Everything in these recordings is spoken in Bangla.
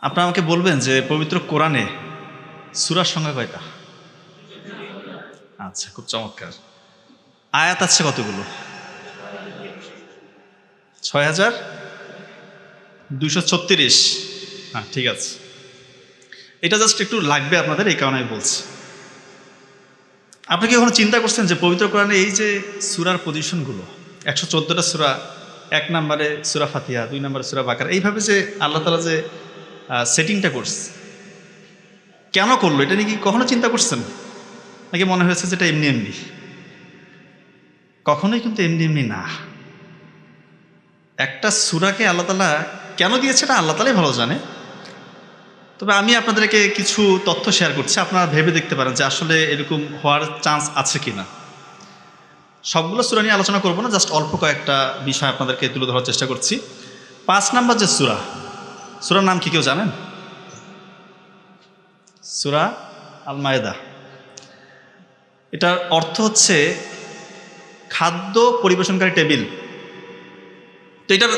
আপনারা আমাকে বলবেন যে পবিত্র কোরআনে সূরার সংখ্যা কয়টা? আচ্ছা, খুব চমৎকার। আয়াত আছে কতগুলো? ৬,২৩৬। হ্যাঁ, ঠিক আছে। এটা জাস্ট একটু লাগবে আপনাদের, এই কারণে আমি বলছি। আপনি কি কখনো চিন্তা করছেন যে পবিত্র কোরআনে এই যে সূরার পজিশনগুলো, ১১৪টা সূরা, ১ নম্বরে সূরা ফাতিহা, ২ নম্বরে সূরা বাকারা, এইভাবে যে আল্লাহ তাআলা যে সেটিংটা করছে, কেন করলো এটা নিয়ে কি কখনো চিন্তা করছেন? নাকি মনে হয়েছে যেটা এমনি এমনি? কখনোই কিন্তু এমনি এমনি না। একটা সূরাকে আল্লাহ তাআলা কেন দিয়েছে এটা আল্লাহ তাআলাই ভালো জানে। তবে আমি আপনাদেরকে কিছু তথ্য শেয়ার করছি, আপনারা ভেবে দেখতে পারেন যে আসলে এরকম হওয়ার চান্স আছে কিনা। সবগুলো সূরা নিয়ে আলোচনা করব না, জাস্ট অল্প কয়েকটা বিষয় আপনাদেরকে তুলে ধরার চেষ্টা করছি। ৫ নাম্বার যে সূরার নাম কি কেউ জানেন? সূরা আল মায়েদা। এটার অর্থ হচ্ছে খাদ্য পরিবেশনকারী টেবিল। তো এটার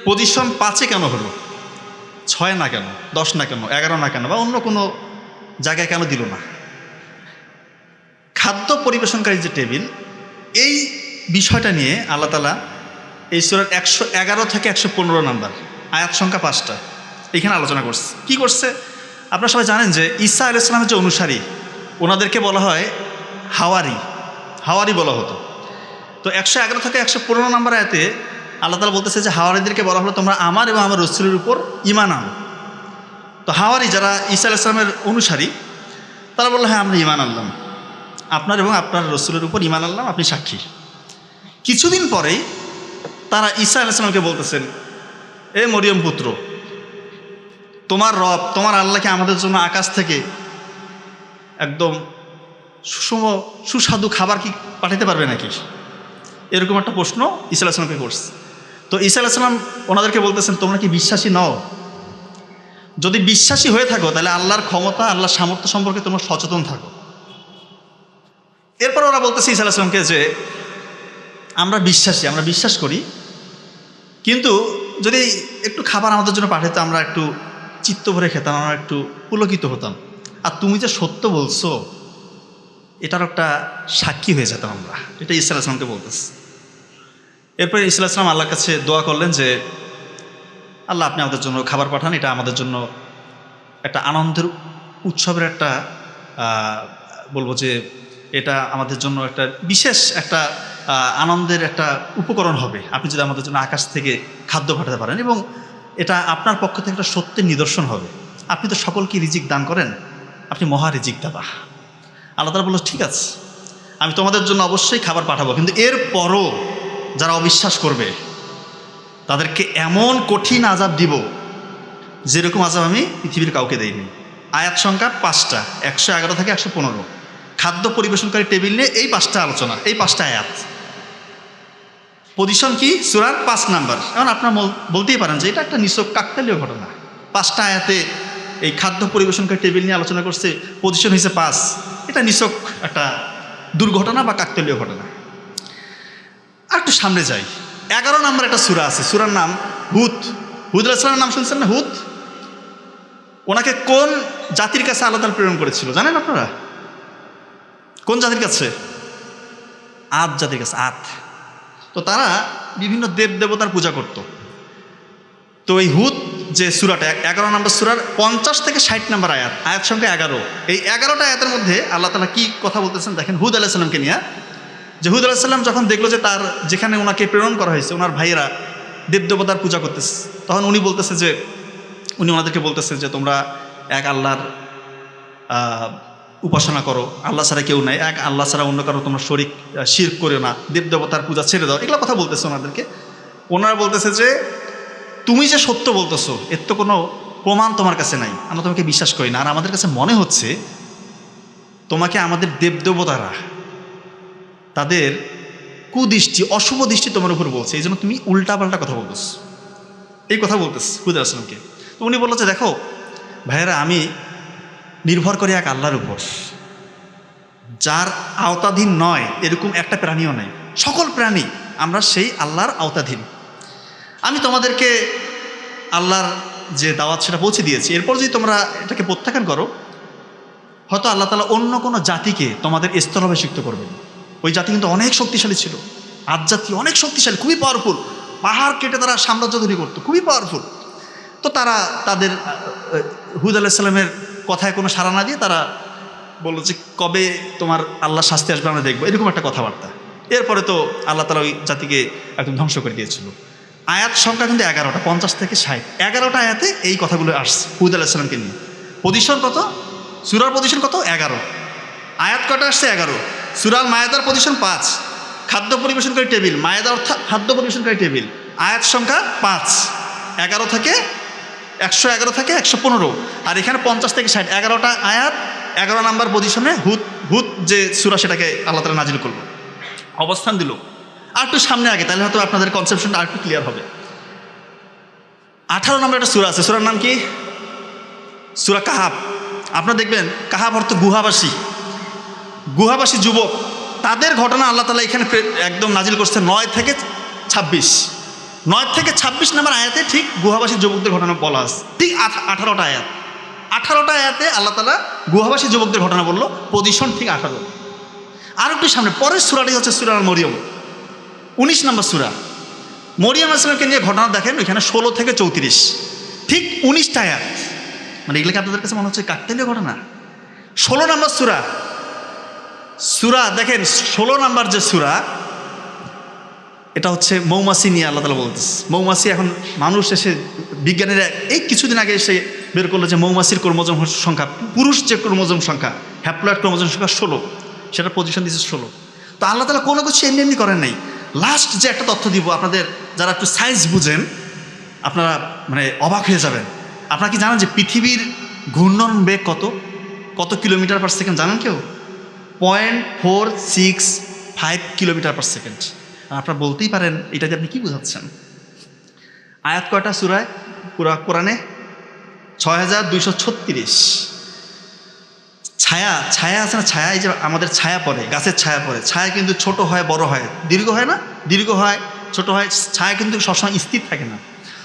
পজিশন ৫-এ কেন হলো? ৬ না কেন, ১০ না কেন, ১১ না কেন, বা অন্য কোনো জায়গায় কেন দিল না? খাদ্য পরিবেশনকারী যে টেবিল, এই বিষয়টা নিয়ে আল্লাহ তাআলা এই সূরার ১১১ থেকে ১১৫ নাম্বার আয়াত সংখ্যা ৫টা এখানে আলোচনা করছে। কি করছে? আপনারা সবাই জানেন যে ঈসা আলাইহিস সালামের যে অনুসারী, ওনাদেরকে বলা হয় হাওয়ারি বলা হতো। তো ১১১ থেকে ১১৫ নাম্বার আয়াতে আল্লাহ তাআলা বলতেছে যে হাওয়ারিদেরকে বলা হলো তোমরা আমার এবং আমার রাসূলের উপর ঈমান আনো। তো হাওয়ারি যারা ঈসা আলাইহিস সালামের অনুসারী, তারা বললো হ্যাঁ, আমরা ঈমান আনলাম, আপনার এবং আপনার রাসূলের উপর ঈমান আনলাম, আপনি সাক্ষী। কিছুদিন পরেই তারা ঈসা আলাইহিস সালামকে বলতেছেন, এ মরিয়ম পুত্র, তোমার রব, তোমার আল্লাহকে আমাদের জন্য আকাশ থেকে একদম সুস্বাদু খাবার কি পাঠাতে পারবে নাকি? এরকম একটা প্রশ্ন ঈসা আলাইহিস সালামকে করছে। তো ঈসা আলাইহিস সালাম ওনাদেরকে বলতেছেন, তোমরা কি বিশ্বাসী নও? যদি বিশ্বাসী হয়ে থাকো তাহলে আল্লাহর ক্ষমতা, আল্লাহর সামর্থ্য সম্পর্কে তোমরা সচেতন থাকো। এরপর ওরা বলতেছে ঈসা আলাইহিস সালামকে যে আমরা বিশ্বাসী, আমরা বিশ্বাস করি, কিন্তু যদি একটু খাবার আমাদের জন্য পাঠাতো আমরা একটু চিত্ত ভরে খেতাম, আমরা একটু পুলকিত হতাম। আর তুমি যে সত্য বলছো এটার একটা সাক্ষী হয়ে যেতাম আমরা। এটা ঈসা আলাইহিস সালামকে বলতেছে। এরপরে ঈসা আলাইহিস সালাম আল্লাহর কাছে দোয়া করলেন যে আল্লাহ, আপনি আমাদের জন্য খাবার পাঠান, এটা আমাদের জন্য একটা আনন্দের উৎসবের একটা বলবো যে এটা আমাদের জন্য একটা বিশেষ একটা আনন্দের একটা উপকরণ হবে আপনি যদি আমাদের জন্য আকাশ থেকে খাদ্য পাঠাতে পারেন, এবং এটা আপনার পক্ষ থেকে একটা সত্যের নিদর্শন হবে। আপনি তো সকলকে রিজিক দান করেন, আপনি মহা রিজিক দাতা। আল্লাহ তাআলা বলল, ঠিক আছে, আমি তোমাদের জন্য অবশ্যই খাবার পাঠাবো, কিন্তু এরপরও যারা অবিশ্বাস করবে তাদেরকে এমন কঠিন আযাব দিব যেরকম আযাব আমি পৃথিবীর কাউকে দেইনি। আয়াত সংখ্যা ৫টা, ১১১ থেকে ১১৫। খাদ্য পরিবেশনকারী টেবিল নিয়ে এই ৫টা আলোচনা, এই ৫টা আয়াত। পজিশন কি? সূরার ৫ নাম্বার। এখন আপনারা বলতেই পারেন যে এটা একটা নিছক কাকতালীয় ঘটনা। ৫টা আয়াতে এই খাদ্য পরিবেশনকারী টেবিল নিয়ে আলোচনা করছে, পজিশন হয়েছে ৫। এটা নিছক একটা দুর্ঘটনা বা কাকতালীয় ঘটনা। আর একটু সামনে যাই, ১১ নাম্বার একটা সূরা আছে, সূরার নাম হুদ। হুদ আলাইহিস সালামের নাম শুনছেন না? হুদ, ওনাকে কোন জাতির কাছে আল্লাহ তাআলা প্রেরণ করেছিল জানেন আপনারা? কোন জাতির কাছে? আদ জাতির কাছে। আদ। তো তারা বিভিন্ন দেব দেবতার পূজা করত। তো এই হুদ যে সূরাটা ১১ নম্বর সূরার ৫০ থেকে ৬০ নম্বর আয়াত, আয়াত সংখ্যা ১১। এই ১১টা আয়াতের মধ্যে আল্লাহ তাআলা কি কথা বলতেছেন দেখেন। হুদ আলাইহিস সালামকে নিয়ে, যে হুদ আলাইহিস সালাম যখন দেখলো যে তার যেখানে ওনাকে প্রেরণ করা হয়েছে ওনার ভাইয়েরা দেবদেবতার পূজা করতেছে, তখন উনি ওনাদেরকে বলতেছে যে তোমরা এক আল্লাহর উপাসনা করো, আল্লাহ ছাড়া কেউ নাই, এক আল্লাহ ছাড়া অন্য কারো তোমরা শিরক করো না, দেবদেবতার পূজা ছেড়ে দাও, এগুলো কথা বলতেছে ওনাদেরকে। ওনারা বলতেছে যে তুমি যে সত্য বলতেছো এর তো কোনো প্রমাণ তোমার কাছে নাই, আমরা তোমাকে বিশ্বাস করি না, আর আমাদের কাছে মনে হচ্ছে তোমাকে আমাদের দেবদেবতারা তাদের কুদৃষ্টি, অশুভ দৃষ্টি তোমার উপর বলছে, এই জন্য তুমি উল্টাপাল্টা কথা বলতেছো। এই কথা বলতেছে হুদ আলাইহিস সালামকে। তো উনি বললো যে দেখো ভাইয়েরা, আমি নির্ভর করি এক আল্লাহর উপর, যার আওতাধীন নয় এরকম একটা প্রাণীও নাই। সকল প্রাণী আমরা সেই আল্লাহর আওতাধীন। আমি তোমাদেরকে আল্লাহর যে দাওয়াত সেটা পৌঁছে দিয়েছি, এরপর যদি তোমরা এটাকে প্রত্যাখ্যান করো, হয়তো আল্লাহ তাআলা অন্য কোনো জাতিকে তোমাদের স্থলাভিষিক্ত করবেন। ওই জাতি কিন্তু অনেক শক্তিশালী ছিল, আদ জাতি অনেক শক্তিশালী, খুবই পাওয়ারফুল, পাহাড় কেটে তারা সাম্রাজ্য তৈরি করতো, খুবই পাওয়ারফুল। তো তারা তাদের হুদ আলাইহিস সালামের কথায় কোনো সাড়া না দিয়ে তারা বললো যে কবে তোমার আল্লাহ শাস্তি আসবে আমরা দেখবো, এরকম একটা কথাবার্তা। এরপরে তো আল্লাহ তাআলা ওই জাতিকে একদম ধ্বংস করে দিয়েছিল। আয়াত সংখ্যা কিন্তু 11টা, 50 থেকে 60, 11টা আয়াতে এই কথাগুলো আসছে হুদ আলাইহিস সালামকে নিয়ে। পজিশন কত? সূরার পজিশন কত? 11। আয়াত কটা আসছে? 11। সূরা আল মায়েদার পজিশন 5, খাদ্য পরিবেশনকারী টেবিল, মায়েদা অর্থাৎ খাদ্য পরিবেশনকারী টেবিল। আয়াত সংখ্যা 5, 11 থেকে 111 থেকে 115, আর এখানে 50 থেকে 60, 11টা আয়াত, 11 নাম্বার পজিশনে হুদ যে সূরা সেটাকে আল্লাহ তাআলা নাজিল করলো, অবস্থান দিল। আর একটু সামনে আগে, তাহলে হয়তো আপনাদের কনসেপশনটা আর একটু ক্লিয়ার হবে। 18 নম্বর একটা সূরা আছে, সূরার নাম কি? সূরা কাহাফ। আপনারা দেখবেন কাহাফ অর্থ গুহাবাসী, গুহাবাসী যুবক, তাদের ঘটনা আল্লাহ তাআলা এখানে একদম নাজিল করছে 9 থেকে 26। 9 থেকে 26 নম্বর আয়াতে ঠিক গুহাবাসী যুবকদের ঘটনা বলা আছে, ঠিক 18টা আয়াত। 18টা আয়াতে আল্লাহ তাআলা গুহাবাসী যুবকদের ঘটনা বললো, পজিশন ঠিক 18। আর একটু সামনে পরের সূরাটি হচ্ছে সূরা আল মরিয়ম, 19 নম্বর সূরা। মরিয়ম আলাইহিস সালামকে নিয়ে ঘটনা দেখেন, ওইখানে 16 থেকে 34, ঠিক 19টা আয়াত। মানে এগুলোকে আপনাদের কাছে মনে হচ্ছে কাকতালীয় ঘটনা। 16 নম্বর সূরা দেখেন, 16 নম্বর যে সূরা, এটা হচ্ছে মৌমাছি নিয়ে আল্লাহ তাআলা বলতেছে। মৌমাছি, এখন মানুষ এসে, বিজ্ঞানীরা এই কিছুদিন আগে এসে বের করলো যে মৌমাছির ক্রোমোজোম সংখ্যা, পুরুষ যে ক্রোমোজোম সংখ্যা, হ্যাপ্লয়েড ক্রোমোজোম সংখ্যা 16, সেটা পজিশন দিয়েছে 16। তো আল্লাহ তাআলা কোনো কিছু এমনি এমনি করেন নাই। লাস্ট যে একটা তথ্য দিব, আপনাদের যারা একটু সায়েন্স বুঝেন আপনারা মানে অবাক হয়ে যাবেন। আপনারা কি জানেন যে পৃথিবীর ঘূর্ণন বেগ কত কিলোমিটার পার সেকেন্ড জানেন কেউ? 0.465 কিলোমিটার পার সেকেন্ড। আপনারা বলতেই পারেন এটা দিয়ে আপনি কি বোঝাচ্ছেন? আয়াত কয়টা সূরায়? কোরআনে 6236। ছায়া আছে না, ছায়া, এই যে আমাদের ছায়া পড়ে, গাছের ছায়া পড়ে, ছায়া কিন্তু ছোট হয়, বড় হয়, দীর্ঘ হয় না, দীর্ঘ হয়, ছোট হয়, ছায়া কিন্তু সবসময় স্থির থাকে না।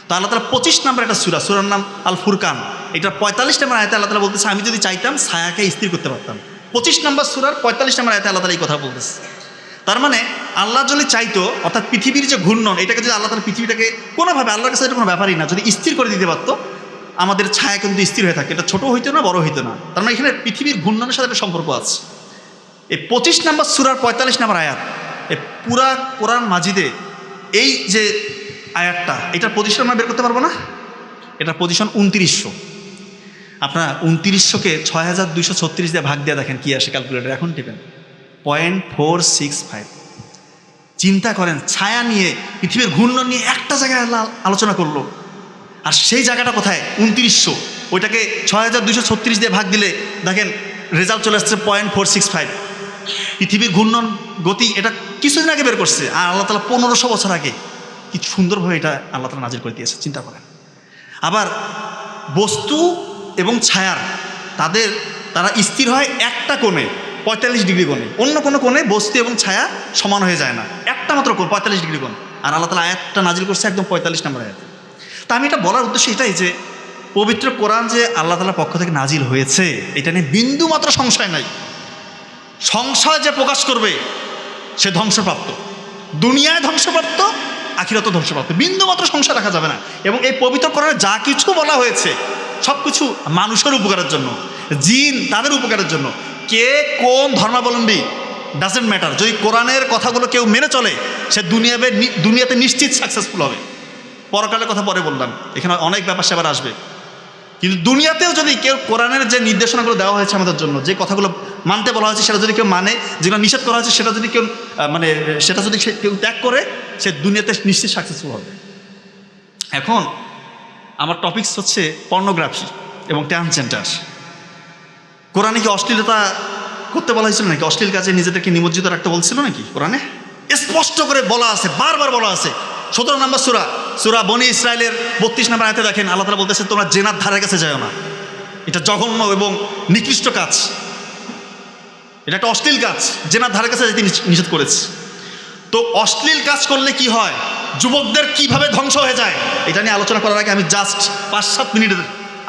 তো আল্লাহ তাআলা 25 নম্বর একটা সূরার নাম আল ফুরকান, এটা 45 নম্বর আয়াতে আল্লাহ তাআলা বলতেছে আমি যদি চাইতাম ছায়াকে স্থির করতে পারতাম। 25 নম্বর সূরার 45 নম্বর আয়াতে আল্লাহ তাআলা এই কথা বলতেছে। তার মানে আল্লাহ যদি চাইতো, অর্থাৎ পৃথিবীর যে ঘূর্ণন, এটাকে যদি আল্লাহ তাআলা পৃথিবীটাকে কোনোভাবে, আল্লাহর কাছে এটা কোনো ব্যাপারই না, যদি স্থির করে দিতে পারতো, আমাদের ছায়া কিন্তু স্থির হয়ে থাকে, এটা ছোট হইতো না, বড় হইতো না। তার মানে এখানে পৃথিবীর ঘূর্ণনের সাথে একটা সম্পর্ক আছে। এই 25 নম্বর সূরার 45 নম্বর আয়াত, এই পুরা কোরআন মাজিদে এই যে আয়াতটা, এটার পজিশন আমরা বের করতে পারবো না? এটার পজিশন 2900। আপনারা 2900কে 6236 দিয়ে ভাগ দিয়ে দেখেন কি আসে, ক্যালকুলেটর এখন টিপেন, 0.465। চিন্তা করেন, ছায়া নিয়ে, পৃথিবীর ঘূর্ণন নিয়ে একটা জায়গায় আলোচনা করলো, আর সেই জায়গাটা কোথায়? 2900। ওইটাকে 6236 দিয়ে ভাগ দিলে দেখেন রেজাল্ট চলে আসছে 0.465। পৃথিবীর ঘূর্ণন গতি এটা কিছুদিন আগে বের করছে, আর আল্লাহ তাআলা 1500 বছর আগে কি সুন্দরভাবে এটা আল্লাহ তাআলা নাজিল করে দিয়েছে, চিন্তা করেন। আবার বস্তু এবং ছায়ার তারা স্থির হয় একটা কোণে, 45 ডিগ্রি কোণে, অন্য কোনো কোণে বস্তু এবং ছায়া সমান হয়ে যায় না, একটা মাত্র কোণ, 45 ডিগ্রি কোণ। আর আল্লাহ তাআলা আয়াতটা নাজিল করছে একদম 45 নম্বর আয়াত। তা আমি এটা বলার উদ্দেশ্য এটাই যে পবিত্র কোরআন যে আল্লাহ তাআলার পক্ষ থেকে নাজিল হয়েছে, এটা নিয়ে বিন্দু মাত্র সংশয় নাই। সংশয় যে প্রকাশ করবে সে ধ্বংসপ্রাপ্ত, দুনিয়ায় ধ্বংসপ্রাপ্ত, আখিরাতে ধ্বংসপ্রাপ্ত, বিন্দু মাত্র সংশয় রাখা যাবে না। এবং এই পবিত্র কোরআনে যা কিছু বলা হয়েছে সব কিছু মানুষের উপকারের জন্য, জিন তাদের উপকারের জন্য, কে কোন ধর্মাবলম্বী ডাজেন্ট ম্যাটার। যদি কোরআনের কথাগুলো কেউ মেনে চলে, সে দুনিয়াতে নিশ্চিত সাকসেসফুল হবে। পরকালের কথা পরে বললাম, এখানে অনেক ব্যাপার সেবার আসবে, কিন্তু দুনিয়াতেও যদি কেউ কোরআনের যে নির্দেশনাগুলো দেওয়া হয়েছে আমাদের জন্য, যে কথাগুলো মানতে বলা হয়েছে সেটা যদি কেউ মানে, যেগুলো নিষেধ করা হয়েছে সেটা যদি কেউ সেটা যদি কেউ ত্যাগ করে, সে দুনিয়াতে নিশ্চিত সাকসেসফুল হবে। এখন আমার টপিকস হচ্ছে পর্নোগ্রাফি এবং ট্রান্সজেন্ডার। কোরআনে কি অশ্লীলতা করতে বলা হয়েছিল নাকি? অশ্লীল কাজে নিজেদেরকে নিমজ্জিত রাখতে বলছিল নাকি? কোরআনে স্পষ্ট করে বলা আছে, বারবার বলা আছে। 17 নম্বর সূরা বনি ইসরাইলের 32 নম্বর আয়াতে দেখেন আল্লাহ তাআলা বলতেছে তোমরা জেনার ধারে কাছে যাও না, এটা জঘন্য এবং নিকৃষ্ট কাজ, এটা একটা অশ্লীল কাজ, জেনার ধারে কাছে যেতে নিষেধ করেছে। তো অশ্লীল কাজ করলে কি হয়? যুবকদের কিভাবে ধ্বংস হয়ে যায়, এটা নিয়ে আলোচনা করার আগে আমি জাস্ট 5-7 মিনিট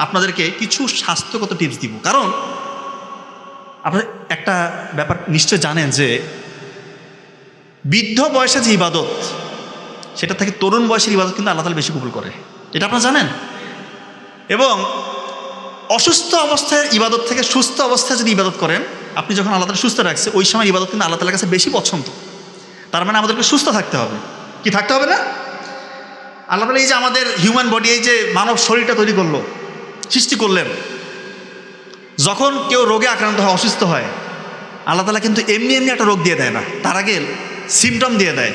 আপনাদেরকে কিছু স্বাস্থ্যগত টিপস দিব। কারণ আপনারা একটা ব্যাপার নিশ্চয় জানেন যে বৃদ্ধ বয়সে যে ইবাদত, সেটা থেকে তরুণ বয়সের ইবাদত কিন্তু আল্লাহ তাআলা বেশি কবুল করে, এটা আপনারা জানেন। এবং অসুস্থ অবস্থায় ইবাদত থেকে সুস্থ অবস্থায় যদি ইবাদত করেন, আপনি যখন আল্লাহ তাআলা সুস্থ রাখছে, ওই সময় ইবাদত কিন্তু আল্লাহ তাআলার কাছে বেশি পছন্দ। তার মানে আমাদেরকে সুস্থ থাকতে হবে। কি থাকতে হবে না? আল্লাহ তাআলা এই যে আমাদের হিউম্যান বডি, এই যে মানব শরীরটা তৈরি করলো, সৃষ্টি করলেন, যখন কেউ রোগে আক্রান্ত হয়, অসুস্থ হয়, আল্লাহ তাআলা কিন্তু এমনি এমনি একটা রোগ দিয়ে দেয় না, তার আগে সিমটম দিয়ে দেয়,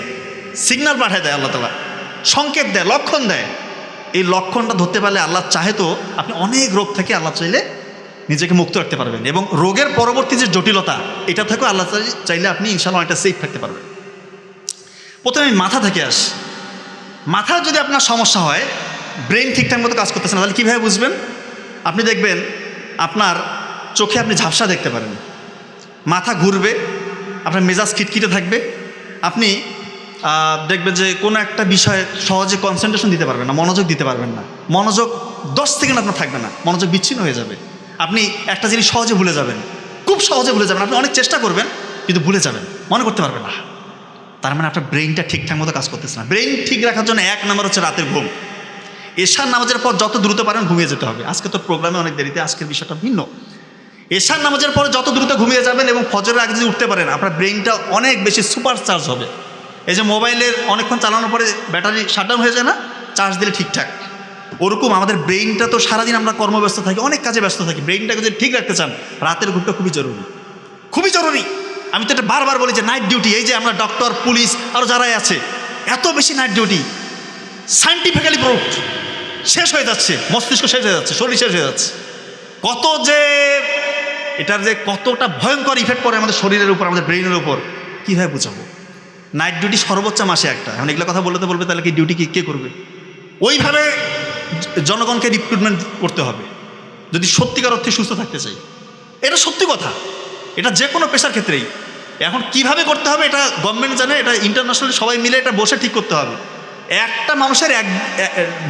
সিগন্যাল পাঠিয়ে দেয়, আল্লাহ তাআলা সংকেত দেয়, লক্ষণ দেয়। এই লক্ষণটা ধরতে পারলে আল্লাহ চাহে তো আপনি অনেক রোগ থেকে আল্লাহ চাইলে নিজেকে মুক্ত রাখতে পারবেন। এবং রোগের পরবর্তী যে জটিলতা, এটা থেকেও আল্লাহ চাইলে আপনি ইনশাআল্লাহ অনেকটা সেফ থাকতে পারবেন। প্রথমে আমি মাথা থেকে আসি। মাথার যদি আপনার সমস্যা হয়, ব্রেন ঠিকঠাক মতো কাজ করতেছে না, তাহলে কীভাবে বুঝবেন? আপনি দেখবেন আপনার চোখে আপনি ঝাপসা দেখতে পারেন, মাথা ঘুরবে, আপনার মেজাজ খিটখিটে থাকবে, আপনি দেখবেন যে কোনো একটা বিষয়ে সহজে কনসেন্ট্রেশন দিতে পারবেন না, মনোযোগ দিতে পারবেন না, মনোযোগ 10 সেকেন্ড আপনার থাকবে না, মনোযোগ বিচ্ছিন্ন হয়ে যাবে। আপনি একটা জিনিস সহজে ভুলে যাবেন, খুব সহজে ভুলে যাবেন, আপনি অনেক চেষ্টা করবেন কিন্তু ভুলে যাবেন, মনে করতে পারবেন না। তার মানে আপনার ব্রেইনটা ঠিকঠাক মতো কাজ করতেছে না। ব্রেইন ঠিক রাখার জন্য 1 নম্বর হচ্ছে রাতের ঘুম। এশার নামাজের পর যত দ্রুত পারেন ঘুমিয়ে যেতে হবে। আজকে তো প্রোগ্রামে অনেক দেরিতে, আজকের বিষয়টা ভিন্ন। এশার নামাজের পরে যত দ্রুত ঘুমিয়ে যাবেন এবং ফজরের আগে যদি উঠতে পারেন, আপনার ব্রেইনটা অনেক বেশি সুপার চার্জ হবে। এই যে মোবাইলের অনেকক্ষণ চালানোর পরে ব্যাটারি শাটডাউন হয়ে যায় না, চার্জ দিলে ঠিকঠাক, ওরকম আমাদের ব্রেইনটা তো সারাদিন আমরা কর্মব্যস্ত থাকি, অনেক কাজে ব্যস্ত থাকি, ব্রেইনটাকে যদি ঠিক রাখতে চান, রাতের ঘুমটা খুবই জরুরি, খুবই জরুরি। আমি তো এটা বারবার বলি যে নাইট ডিউটি, এই যে আমরা ডক্টর, পুলিশ আরও যারাই আছে, এত বেশি নাইট ডিউটি সায়েন্টিফিক্যালি প্রুভড, শেষ হয়ে যাচ্ছে, মস্তিষ্ক শেষ হয়ে যাচ্ছে, শরীর শেষ হয়ে যাচ্ছে। কত যে এটার যে কতটা ভয়ঙ্কর ইফেক্ট পড়ে আমাদের শরীরের উপর, আমাদের ব্রেইনের উপর, কীভাবে বোঝাবো? নাইট ডিউটি সর্বোচ্চ মাসে একটা। এখন এগুলো কথা বলতে বলবে তাহলে কি ডিউটি কে করবে? ওইভাবে জনগণকে রিক্রুটমেন্ট করতে হবে যদি সত্যিকার অর্থে সুস্থ থাকতে চাই। এটা সত্যি কথা, এটা যে কোনো পেশার ক্ষেত্রেই। এখন কিভাবে করতে হবে এটা গভর্নমেন্ট জানে, এটা ইন্টারন্যাশনালি সবাই মিলে এটা বসে ঠিক করতে হবে। একটা মানুষের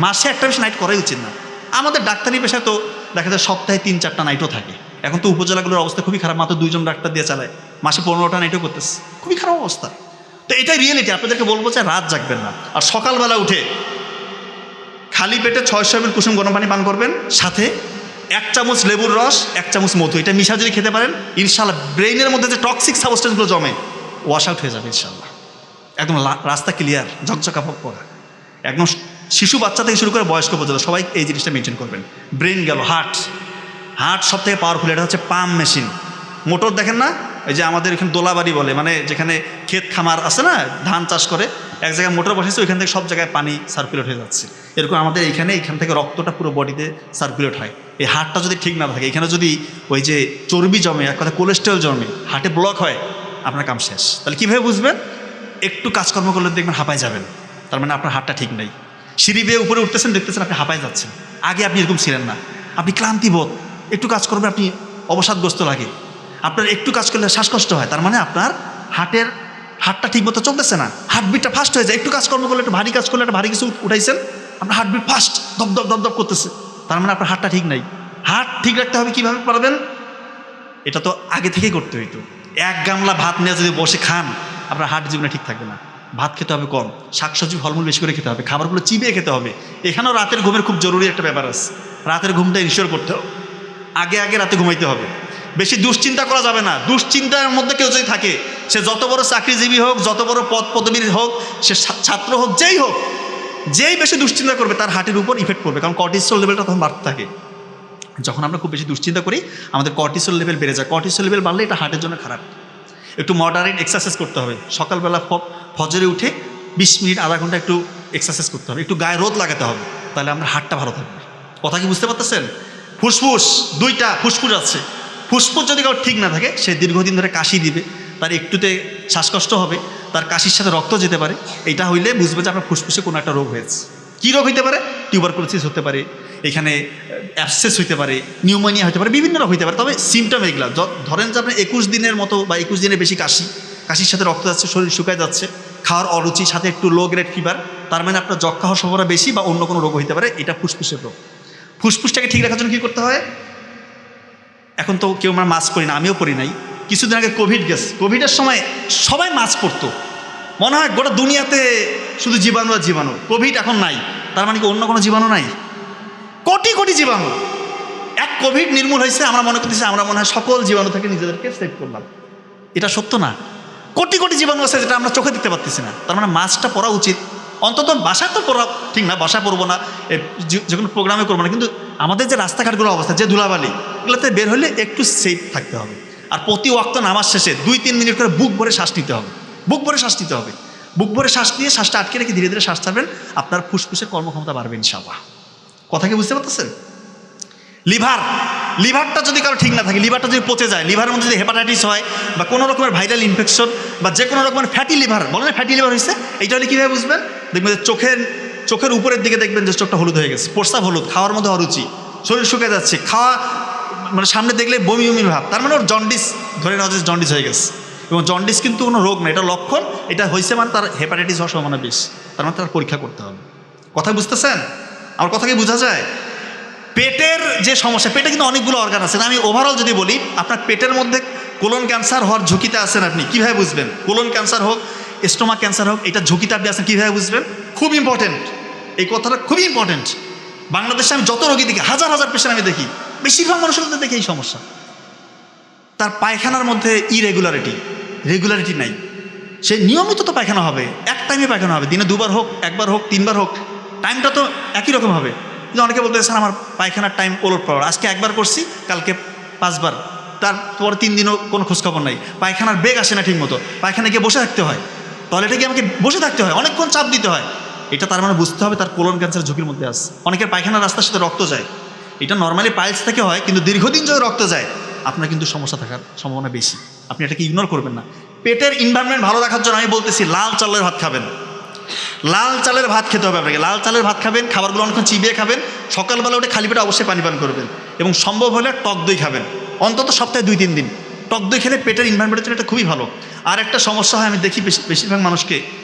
মাসে একটা বেশি নাইট করাই উচিত না। আমাদের ডাক্তারি পেশায় তো দেখা যায় সপ্তাহে 3-4টা নাইটও থাকে। এখন তো উপজেলাগুলোর অবস্থা খুবই খারাপ, মাত্র 2জন ডাক্তার দিয়ে চালায়, মাসে 15টা নাইটও করতেছে, খুবই খারাপ অবস্থা। তো এটাই রিয়েলিটি। আপনাদেরকে বলবো যে রাত জাগবেন না, আর সকালবেলা উঠে খালি পেটে 600 ml কুসুম গরম পানি পান করবেন, সাথে 1 চামচ লেবুর রস, 1 চামচ মধু, এটা মিশা যদি খেতে পারেন, ইনশাল্লাহ ব্রেইনের মধ্যে যে টক্সিক সাবস্টেন্সগুলো জমে ওয়াশ আউট হয়ে যাবে ইনশাল্লাহ। একদম রাস্তা ক্লিয়ার, ঝকঝকা পড়া। একদম শিশু বাচ্চা থেকে শুরু করে বয়স্ক পর্যন্ত সবাই এই জিনিসটা মেনটেন করবেন। ব্রেন গেল, হার্ট সব থেকে পাওয়ারফুল, এটা হচ্ছে পাম্প মেশিন। মোটর দেখেন না, এই যে আমাদের এখানে দোলাবাড়ি বলে, মানে যেখানে ক্ষেত খামার আছে না, ধান চাষ করে, এক জায়গায় মোটর বসেছে, ওইখান থেকে সব জায়গায় পানি সার্কুলেট হয়ে যাচ্ছে। এরকম আমাদের এইখান থেকে রক্তটা পুরো বডিতে সার্কুলেট হয়। এই হার্টটা যদি ঠিক না থাকে, এখানে যদি ওই যে চর্বি জমে, এক কথা কোলেস্টেরল জমে, হার্টে ব্লক হয়, আপনার কাম শেষ। তাহলে কীভাবে বুঝবেন? একটু কাজকর্ম করলে দেখবেন হাঁপায় যাবেন, তার মানে আপনার হার্টটা ঠিক নেই। সিঁড়ি বেয়ে উপরে উঠতেছেন, দেখতেছেন আপনি হাঁপায় যাচ্ছেন, আগে আপনি এরকম ছিলেন না। আপনি ক্লান্তিবোধ, একটু কাজ করবে আপনি অবসাদগ্রস্ত লাগে, আপনার একটু কাজ করলে শ্বাসকষ্ট হয়, তার মানে আপনার হার্টটা ঠিক মতো চলতেছে না, হার্টবিটটা ফাস্ট হয়ে যায়। একটু কাজকর্ম করলে, একটু ভারী কাজ করলে, একটা ভারী কিছু উঠাইছেন, আপনার হার্টবিট ফাস্ট, দপ করতেছে, তার মানে আপনার হার্টটা ঠিক নাই। হার্ট ঠিক রাখতে হবে, কীভাবে পারবেন? এটা তো আগে থেকেই করতে হইতো। 1 গামলা ভাত নিয়ে যদি বসে খান, আপনার হার্ট জীবনে ঠিক থাকবে না। ভাত খেতে হবে কম, শাকসবজি ফলমূল বেশি করে খেতে হবে, খাবারগুলো চিবিয়ে খেতে হবে। এখানেও রাতের ঘুমের খুব জরুরি একটা ব্যাপার আছে, রাতের ঘুমটা ইনশিওর করতে হবে, আগে রাতে ঘুমাইতে হবে। বেশি দুশ্চিন্তা করা যাবে না। দুশ্চিন্তার মধ্যে কেউ যদি থাকে, সে যত বড় চাকরিজীবী হোক, যত বড় পদ পদবীর হোক, সে ছাত্র হোক, যেই বেশি দুশ্চিন্তা করবে তার হার্টের উপর ইফেক্ট পড়বে, কারণ কর্টিসল লেভেলটা তখন বাড়তে থাকে। যখন আমরা খুব বেশি দুশ্চিন্তা করি, আমাদের কর্টিসল লেভেল বেড়ে যায়। কর্টিসল লেভেল বাড়লে এটা হার্টের জন্য খারাপ। একটু মডারেট এক্সারসাইজ করতে হবে। সকালবেলা ফজরে উঠে 20 মিনিট, আধা ঘন্টা একটু এক্সারসাইজ করতে হবে, একটু গায়ে রোদ লাগাতে হবে, তাহলে আমরা হার্টটা ভালো থাকবে। কথা কি বুঝতে পারতেছেন? ফুসফুস 2টা ফুসফুস আছে, ফুসফুস যদি কারো ঠিক না থাকে, সে দীর্ঘদিন ধরে কাশি দিবে, তার একটুতে শ্বাসকষ্ট হবে, তার কাশির সাথে রক্ত যেতে পারে। এটা হইলে বুঝবে যে আপনার ফুসফুসে কোনো একটা রোগ হয়েছে। কী রোগ হইতে পারে? টিউবারকুলোসিস হতে পারে, এখানে অ্যাবসেস হইতে পারে, নিউমোনিয়া হতে পারে, বিভিন্ন রোগ হইতে পারে। তবে সিমটম এগুলা, ধরেন যে আপনার 21 দিনের মতো বা 21 দিনের বেশি কাশির সাথে রক্ত যাচ্ছে, শরীর শুকায় যাচ্ছে, খাওয়ার অরুচি, সাথে একটু লো গ্রেড ফিভার, তার মানে আপনার যক্ষা হওয়ার সম্ভাবনা বেশি বা অন্য কোনো রোগ হতে পারে। এটা ফুসফুসের রোগ। ফুসফুসটাকে ঠিক রাখার জন্য কী করতে হয়? এখন তো কেউ আমরা মাস্ক পরি না, আমিও পরি নাই। কিছুদিন আগে কোভিড গেছে, কোভিডের সময় সবাই মাস্ক পরতো, মনে হয় গোটা দুনিয়াতে শুধু জীবাণু আর জীবাণু। কোভিড এখন নাই, তার মানে কি অন্য কোনো জীবাণু নাই? কোটি কোটি জীবাণু। এক কোভিড নির্মূল হয়েছে, আমরা মনে করতেছি আমরা মনে হয় সকল জীবাণু থেকে নিজেদেরকে সেভ করলাম। এটা সত্য না। কোটি কোটি জীবাণু আছে যেটা আমরা চোখে দেখতে পাচ্ছি না। তার মানে মাস্কটা পরা উচিত, অন্তত বাসায় তো পরা ঠিক না, বাসায় পরবো না, যে কোনো প্রোগ্রামে করবো না, কিন্তু আমাদের যে রাস্তাঘাটগুলো অবস্থা, যে ধুলাবালি, এগুলোতে বের হলে একটু সেফ থাকতে হবে। আর প্রতি ওয়াক্ত নামাজ শেষে 2-3 মিনিট করে বুক ভরে শ্বাস নিতে হবে। বুক ভরে শ্বাস নিতে হবে। বুক ভরে শ্বাস নিয়ে শ্বাসটা আটকে রেখে ধীরে ধীরে শ্বাস ছাড়বেন, আপনার ফুসফুসের কর্মক্ষমতা বাড়বে ইনশাআল্লাহ। কথা কি বুঝতে পারতেছেন? লিভারটা যদি কারো ঠিক না থাকে, লিভারটা যদি পচে যায়, লিভারের মধ্যে যদি হেপাটাইটিস হয় বা কোনো রকমের ভাইরাল ইনফেকশন বা যে কোনো রকমের ফ্যাটি লিভার, বলেন ফ্যাটি লিভার হয়েছে, এইটা হলে কীভাবে বুঝবেন? দেখবেন যে চোখের উপরের দিকে দেখবেন যে চোখটা হলুদ হয়ে গেছে, প্রস্রাব হলুদ, খাওয়ার মধ্যে অরুচি, শরীর শুকিয়ে যাচ্ছে, খাওয়া মানে সামনে দেখলে বমি বমি ভাব, তার মানে ওর জন্ডিস, ধরে নেওয়া যে জন্ডিস হয়ে গেছে। এবং জন্ডিস কিন্তু কোনো রোগ না, এটা লক্ষণ। এটা হয়েছে মানে তার হেপাটাইটিস হওয়ার সম্ভাবনা বেশি, তার মানে তার পরীক্ষা করতে হবে। কথা বুঝতেছেন? আমার কথা কি বোঝা যায়? পেটের যে সমস্যা, পেটে কিন্তু অনেকগুলো অর্গান আছে। আমি ওভারঅল যদি বলি, আপনার পেটের মধ্যে কোলন ক্যান্সার হওয়ার ঝুঁকিতে আছেন আপনি, কীভাবে বুঝবেন? কোলন ক্যান্সার হোক, স্টোমাক ক্যান্সার হোক, এটা ঝুঁকিতে আপনি আছেন, কীভাবে বুঝবেন? খুব ইম্পর্টেন্ট, এই কথাটা খুবই ইম্পর্টেন্ট। বাংলাদেশে আমি যত রোগী দেখি, হাজার হাজার পেশেন্ট আমি দেখি, বেশিরভাগ মানুষের মধ্যে দেখি এই সমস্যা। তার পায়খানার মধ্যে রেগুলারিটি নাই। সে নিয়মিত তো পায়খানা হবে, এক টাইমে পায়খানা হবে, দিনে 2বার হোক, 1বার হোক, 3বার হোক, টাইমটা তো একই রকম হবে। কিন্তু অনেকে বলতে স্যার আমার পায়খানার টাইম ওলটপালট, আজকে 1বার করছি, কালকে 5বার, তারপর 3 দিনও কোনো খোঁজখবর নাই। পায়খানার বেগ আসে না ঠিক মতো, পায়খানা গিয়ে বসে থাকতে হয়, টয়লেটে গিয়ে আমাকে বসে থাকতে হয়, অনেকক্ষণ চাপ দিতে হয়। এটা তার মানে বুঝতে হবে তার কোলন ক্যান্সার ঝুঁকির মধ্যে আছে। অনেকের পায়খানার রাস্তার সাথে রক্ত যায়, এটা নর্মালি পাইলস থেকে হয়, কিন্তু দীর্ঘদিন যদি রক্ত যায় আপনার কিন্তু সমস্যা থাকার সম্ভাবনা বেশি। আপনি এটাকে ইগনোর করবেন না। পেটের এনভায়রনমেন্ট ভালো রাখার জন্য আমি বলতেছি লাল চালের ভাত খাবেন। লাল চালের ভাত খেতে হবে আপনাকে। লাল চালের ভাত খাবেন, খাবারগুলো অনেকক্ষণ চিবিয়ে খাবেন, সকালবেলা উঠে খালি পেটে অবশ্যই পানি পান করবেন, এবং সম্ভব হলে টক দই খাবেন অন্তত সপ্তাহে 2-3 দিন। টক দই খেলে পেটের এনভায়রনমেন্টের জন্য এটা খুবই ভালো। আর একটা সমস্যা হয়, আমি দেখি বেশিরভাগ মানুষকে,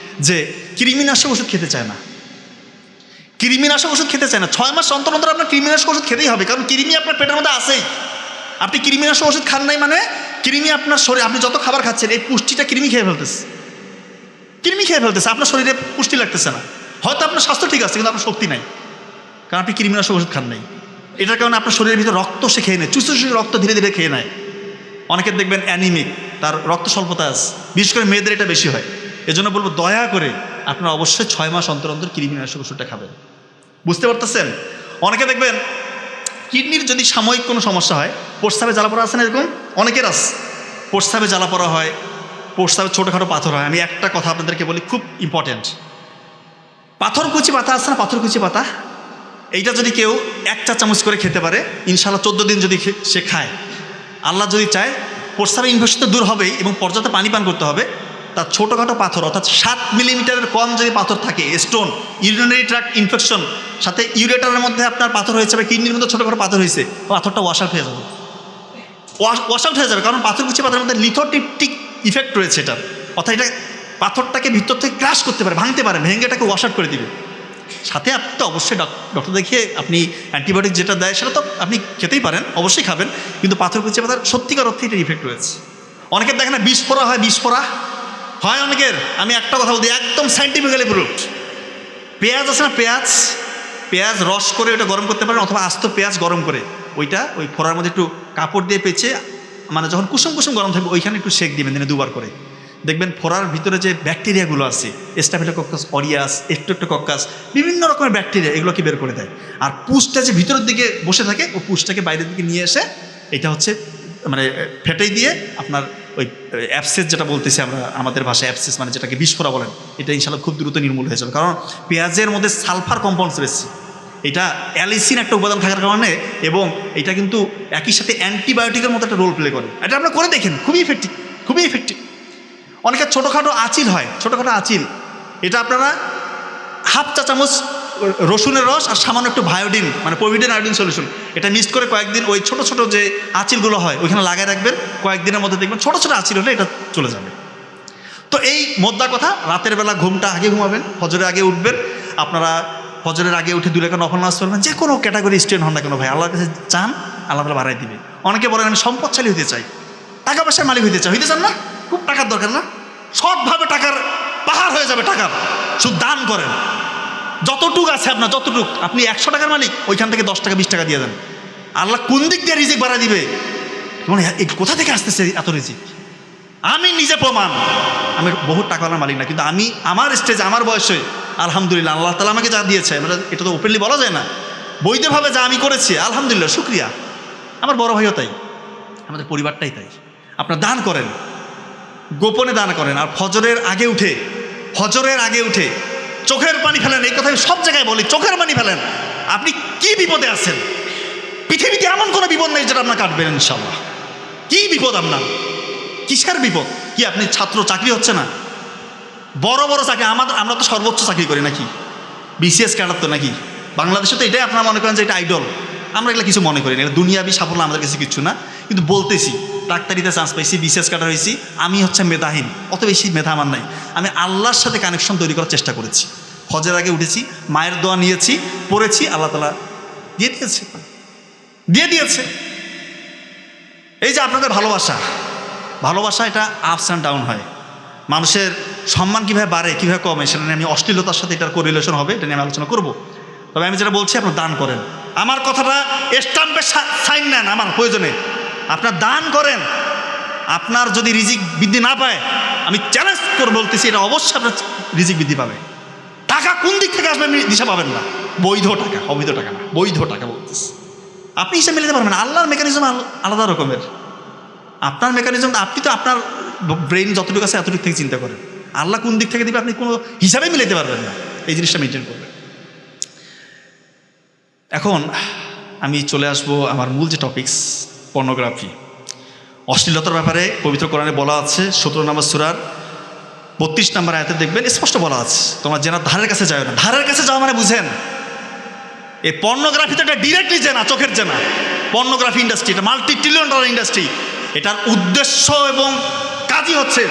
যে কৃমিনাশক ওষুধ খেতে চায় না। কৃমিনাশক ওষুধ খেতে চায় না। 6 মাস অন্তর অন্তর আপনার কৃমিনাশক ওষুধ খেতেই হবে, কারণ কৃমি আপনার পেটের মধ্যে আসেই। আপনি কৃমিনাশক ওষুধ খান নাই মানে কৃমি আপনার শরীরে, আপনি যত খাবার খাচ্ছেন এই পুষ্টিটা কৃমি খেয়ে ফেলতেছে, আপনার শরীরে পুষ্টি লাগতেছে না। হয়তো আপনার স্বাস্থ্য ঠিক আছে, কিন্তু আপনার শক্তি নাই, কারণ আপনি কৃমিনাশক ওষুধ খান নাই। এটার কারণে আপনার শরীরের ভিতরে রক্ত সে খেয়ে নেয়, চুষে রক্ত ধীরে ধীরে খেয়ে নেয়। অনেকের দেখবেন অ্যানিমিক, তার রক্ত স্বল্পতা আছে, বিশেষ করে মেয়েদের এটা বেশি হয়। এজন্য বলবো দয়া করে আপনারা অবশ্যই 6 মাস অন্তর অন্তর কৃমিনাশক ওষুধটা খাবেন। বুঝতে পারতেছেন? অনেকে দেখবেন কিডনির যদি সাময়িক কোনো সমস্যা হয়, প্রস্রাবে জ্বালা পড়া আছে না, এরকম অনেকের আছে, প্রস্রাবে জ্বালা পড়া হয়, প্রস্রাবে ছোটোখাটো পাথর হয়। আমি একটা কথা আপনাদেরকে বলি, খুব ইম্পর্টেন্ট। পাথরকুচি পাতা আছে না, পাথরকুচি পাতা, এইটা যদি কেউ 1 চা চামচ করে খেতে পারে, ইনশাআল্লাহ 14 দিন যদি সে খায়, আল্লাহ যদি চায় প্রস্রাবে ইনফেকশন তো দূর হবেই, এবং পর্যাপ্ত পানি পান করতে হবে। তার ছোটোখাটো পাথর, অর্থাৎ 7 মিলিমিটারের কম যদি পাথর থাকে, স্টোন, ইউরিনারি ট্র্যাক্ট ইনফেকশন, সাথে ইউরেটারের মধ্যে আপনার পাথর হয়েছে বা কিডনির মধ্যে ছোটোখাটো পাথর হয়েছে, পাথরটা ওয়াশ আউট হয়ে যাবে, কারণ পাথরকুচি পাথরের মধ্যে লিথোট্রিপটিক ইফেক্ট রয়েছে এটা। অর্থাৎ এটা পাথরটাকে ভিতর থেকে ক্রাশ করতে পারে, ভাঙতে পারে, ভেঙে এটাকে ওয়াশ আউট করে দিবে। সাথে আপনি তো অবশ্যই ডক্টর দেখিয়ে আপনি অ্যান্টিবায়োটিক যেটা দেয় সেটা তো আপনি খেতেই পারেন, অবশ্যই খাবেন, কিন্তু পাথরকুচি পাতার সত্যিকার অর্থে এটার ইফেক্ট রয়েছে। অনেকের দেখেন না বিষফোড়া হয় অনেকের। আমি একটা কথা বলতে, একদম সাইন্টিফিক্যালি প্রুভড। পেঁয়াজ আছে না, পেঁয়াজ রস করে ওটা গরম করতে পারেন, অথবা আস্ত পেঁয়াজ গরম করে ওইটা ওই ফোড়ার মধ্যে একটু কাপড় দিয়ে পেঁচে, মানে যখন কুসুম গরম থাকবে ওইখানে একটু সেক দিবেন দিনে 2বার করে। দেখবেন ফোড়ার ভিতরে যে ব্যাকটেরিয়াগুলো আছে, স্টাফিলোকক্কাস অরিয়াস, স্ট্রেপ্টোকক্কাস, বিভিন্ন রকমের ব্যাকটেরিয়া, এগুলোকে বের করে দেয়। আর পুষটা যে ভিতরের দিকে বসে থাকে, ও পুষটাকে বাইরের দিকে নিয়ে এসে এটা হচ্ছে মানে ফেটেই দিয়ে আপনার ওই অ্যাবসেস যেটা বলতেছি আমরা আমাদের ভাষায়, অ্যাবসেস মানে যেটাকে বিষফোড়া বলেন, এটা ইনশাআল্লাহ খুব দ্রুত নির্মূল হয়ে যাবে। কারণ পেঁয়াজের মধ্যে সালফার কম্পাউন্ডস রয়েছে, এটা অ্যালিসিন একটা উপাদান থাকার কারণে, এবং এটা কিন্তু একই সাথে অ্যান্টিবায়োটিকের মতো একটা রোল প্লে করে। এটা আপনারা করে দেখেন, খুবই ইফেক্টিভ। অনেকের ছোটোখাটো আঁচিল হয়, এটা আপনারা 1/2 চা চামচ রসুনের রস আর সামান্য একটু ভায়োডিন, মানে পোভিডেন আয়োডিন সলিউশন, এটা মিক্সড করে কয়েকদিন ওই ছোটো যে আঁচিলগুলো হয় ওইখানে লাগায় রাখবেন। কয়েকদিনের মধ্যে দেখবেন ছোটো আঁচিল হলে এটা চলে যাবে। তো এই মোদ্দা কথা, রাতের বেলা ঘুমটা আগে ঘুমাবেন, ফজরের আগে উঠবেন। আপনারা ফজরের আগে উঠে 2 রাকাত নফল নামাজ পড়বেন, যে কোনো ক্যাটাগরি স্টুডেন্ট হন না কেন ভাই, আল্লাহর কাছে চান, আল্লাহ তাআলা বাড়াই দিবে। অনেকে বলেন আমি সম্পদশালী হতে চাই, টাকা পয়সার মালিক হতে চান না? খুব টাকার দরকার না? সৎভাবে টাকার পাহাড় হয়ে যাবে টাকার, শুধু দান করেন। যতটুক আছে আপনার, যতটুক আপনি 100 টাকার মালিক, ওইখান থেকে 10 টাকা 20 টাকা দিয়ে দেন, আল্লাহ কোন দিক দিয়ে রিজিক বাড়া দিবে। মানে কোথা থেকে আসতেছে এত রিজিক? আমি নিজে প্রমাণ, আমি বহু টাকাওয়ালার মালিক না, কিন্তু আমি আমার স্টেজে, আমার বয়সে আলহামদুলিল্লাহ আল্লাহ তাআলা আমাকে যা দিয়েছে, এটা তো ওপেনলি বলা যায় না, বৈধভাবে যা আমি করেছি আলহামদুলিল্লাহ, শুকরিয়া। আমার বড় ভাইও তাই, আমাদের পরিবারটাই তাই। আপনার দান করেন, গোপনে দান করেন। আর ফজরের আগে উঠে চোখের পানি ফেলেন। এই কথা আমি সব জায়গায় বলি, চোখের পানি ফেলেন। আপনি কি বিপদে আছেন? পৃথিবীতে এমন কোনো বিপদ নেই যেটা আপনার কাটবেন ইনশাআল্লাহ। কি বিপদ আপনার? কিসের বিপদ? কি আপনি ছাত্র, চাকরি হচ্ছে না? বড় বড় চাকরি, আমরা তো সর্বোচ্চ চাকরি করি নাকি? বিসিএস ক্যাডার তো নাকি? বাংলাদেশে তো এটাই আপনারা মনে করেন যে এটা আইডল। আমরা এগুলো কিছু মনে করি না, এটা দুনিয়াবি সাফল্য আমাদের কাছে কিছু না। কিন্তু বলতেছি, ডাক্তারিতে চান্স পাইছি, বিসিএস ক্যাডার হয়েছি, আমি হচ্ছে মেধাহীন, অত বেশি মেধা আমার নাই। আমি আল্লাহর সাথে কানেকশন তৈরি করার চেষ্টা করেছি। ফজরের আগে উঠেছি, মায়ের দোয়া নিয়েছি, পড়েছি, আল্লাহ তাআলা দিয়ে দিয়েছে। এই যে আপনাদের ভালোবাসা এটা আপস অ্যান্ড ডাউন হয়। মানুষের সম্মান কীভাবে বাড়ে, কীভাবে কমে, সেটা নিয়ে আমি অশ্লীলতার সাথে এটার কোরিলেশন হবে, এটা নিয়ে আমি আলোচনা করব। তবে আমি যেটা বলছি, আপনার দান করেন। আমার কথাটা স্টাম্পে সাইন নেন, আমার প্রয়োজনে আপনার দান করেন। আপনার যদি রিজিক বৃদ্ধি না পায়, আমি চ্যালেঞ্জ করে বলতেছি, এটা অবশ্যই আপনার রিজিক বৃদ্ধি পাবে। টাকা কোন দিক থেকে আসবে আপনি দিশা পাবেন না। বৈধ টাকা, অবৈধ টাকা না, বৈধ টাকা বলতেছি। আপনি হিসাব মিলাতে পারবেন না। আল্লাহর মেকানিজম আলাদা রকমের। আপনার মেকানিজম, আপনি তো আপনার ব্রেন যতটুকু আছে এতটুকু থেকে চিন্তা করেন। আল্লাহ কোন দিক থেকে দিবে আপনি কোনো হিসাবে মিলাতে পারবেন না। এই জিনিসটা মেনটেন করবেন। এখন আমি চলে আসব আমার মূল যে টপিকস, পর্নোগ্রাফি, অশ্লীলতার ব্যাপারে পবিত্র কোরআনে বলা আছে। 17 নম্বর সূরার 32 নম্বর আয়াতে দেখবেন স্পষ্ট বলা আছে, তোমরা জেনার ধারের কাছে যাও না। ধারের কাছে যাওয়া মানে বুঝেন, এই পর্নোগ্রাফি তো একটা ডিরেক্টলি জেনা, চোখের জেনা। পর্নোগ্রাফি ইন্ডাস্ট্রি, এটা $multi-trillion ইন্ডাস্ট্রি। এটার উদ্দেশ্য এবং কাজই হচ্ছে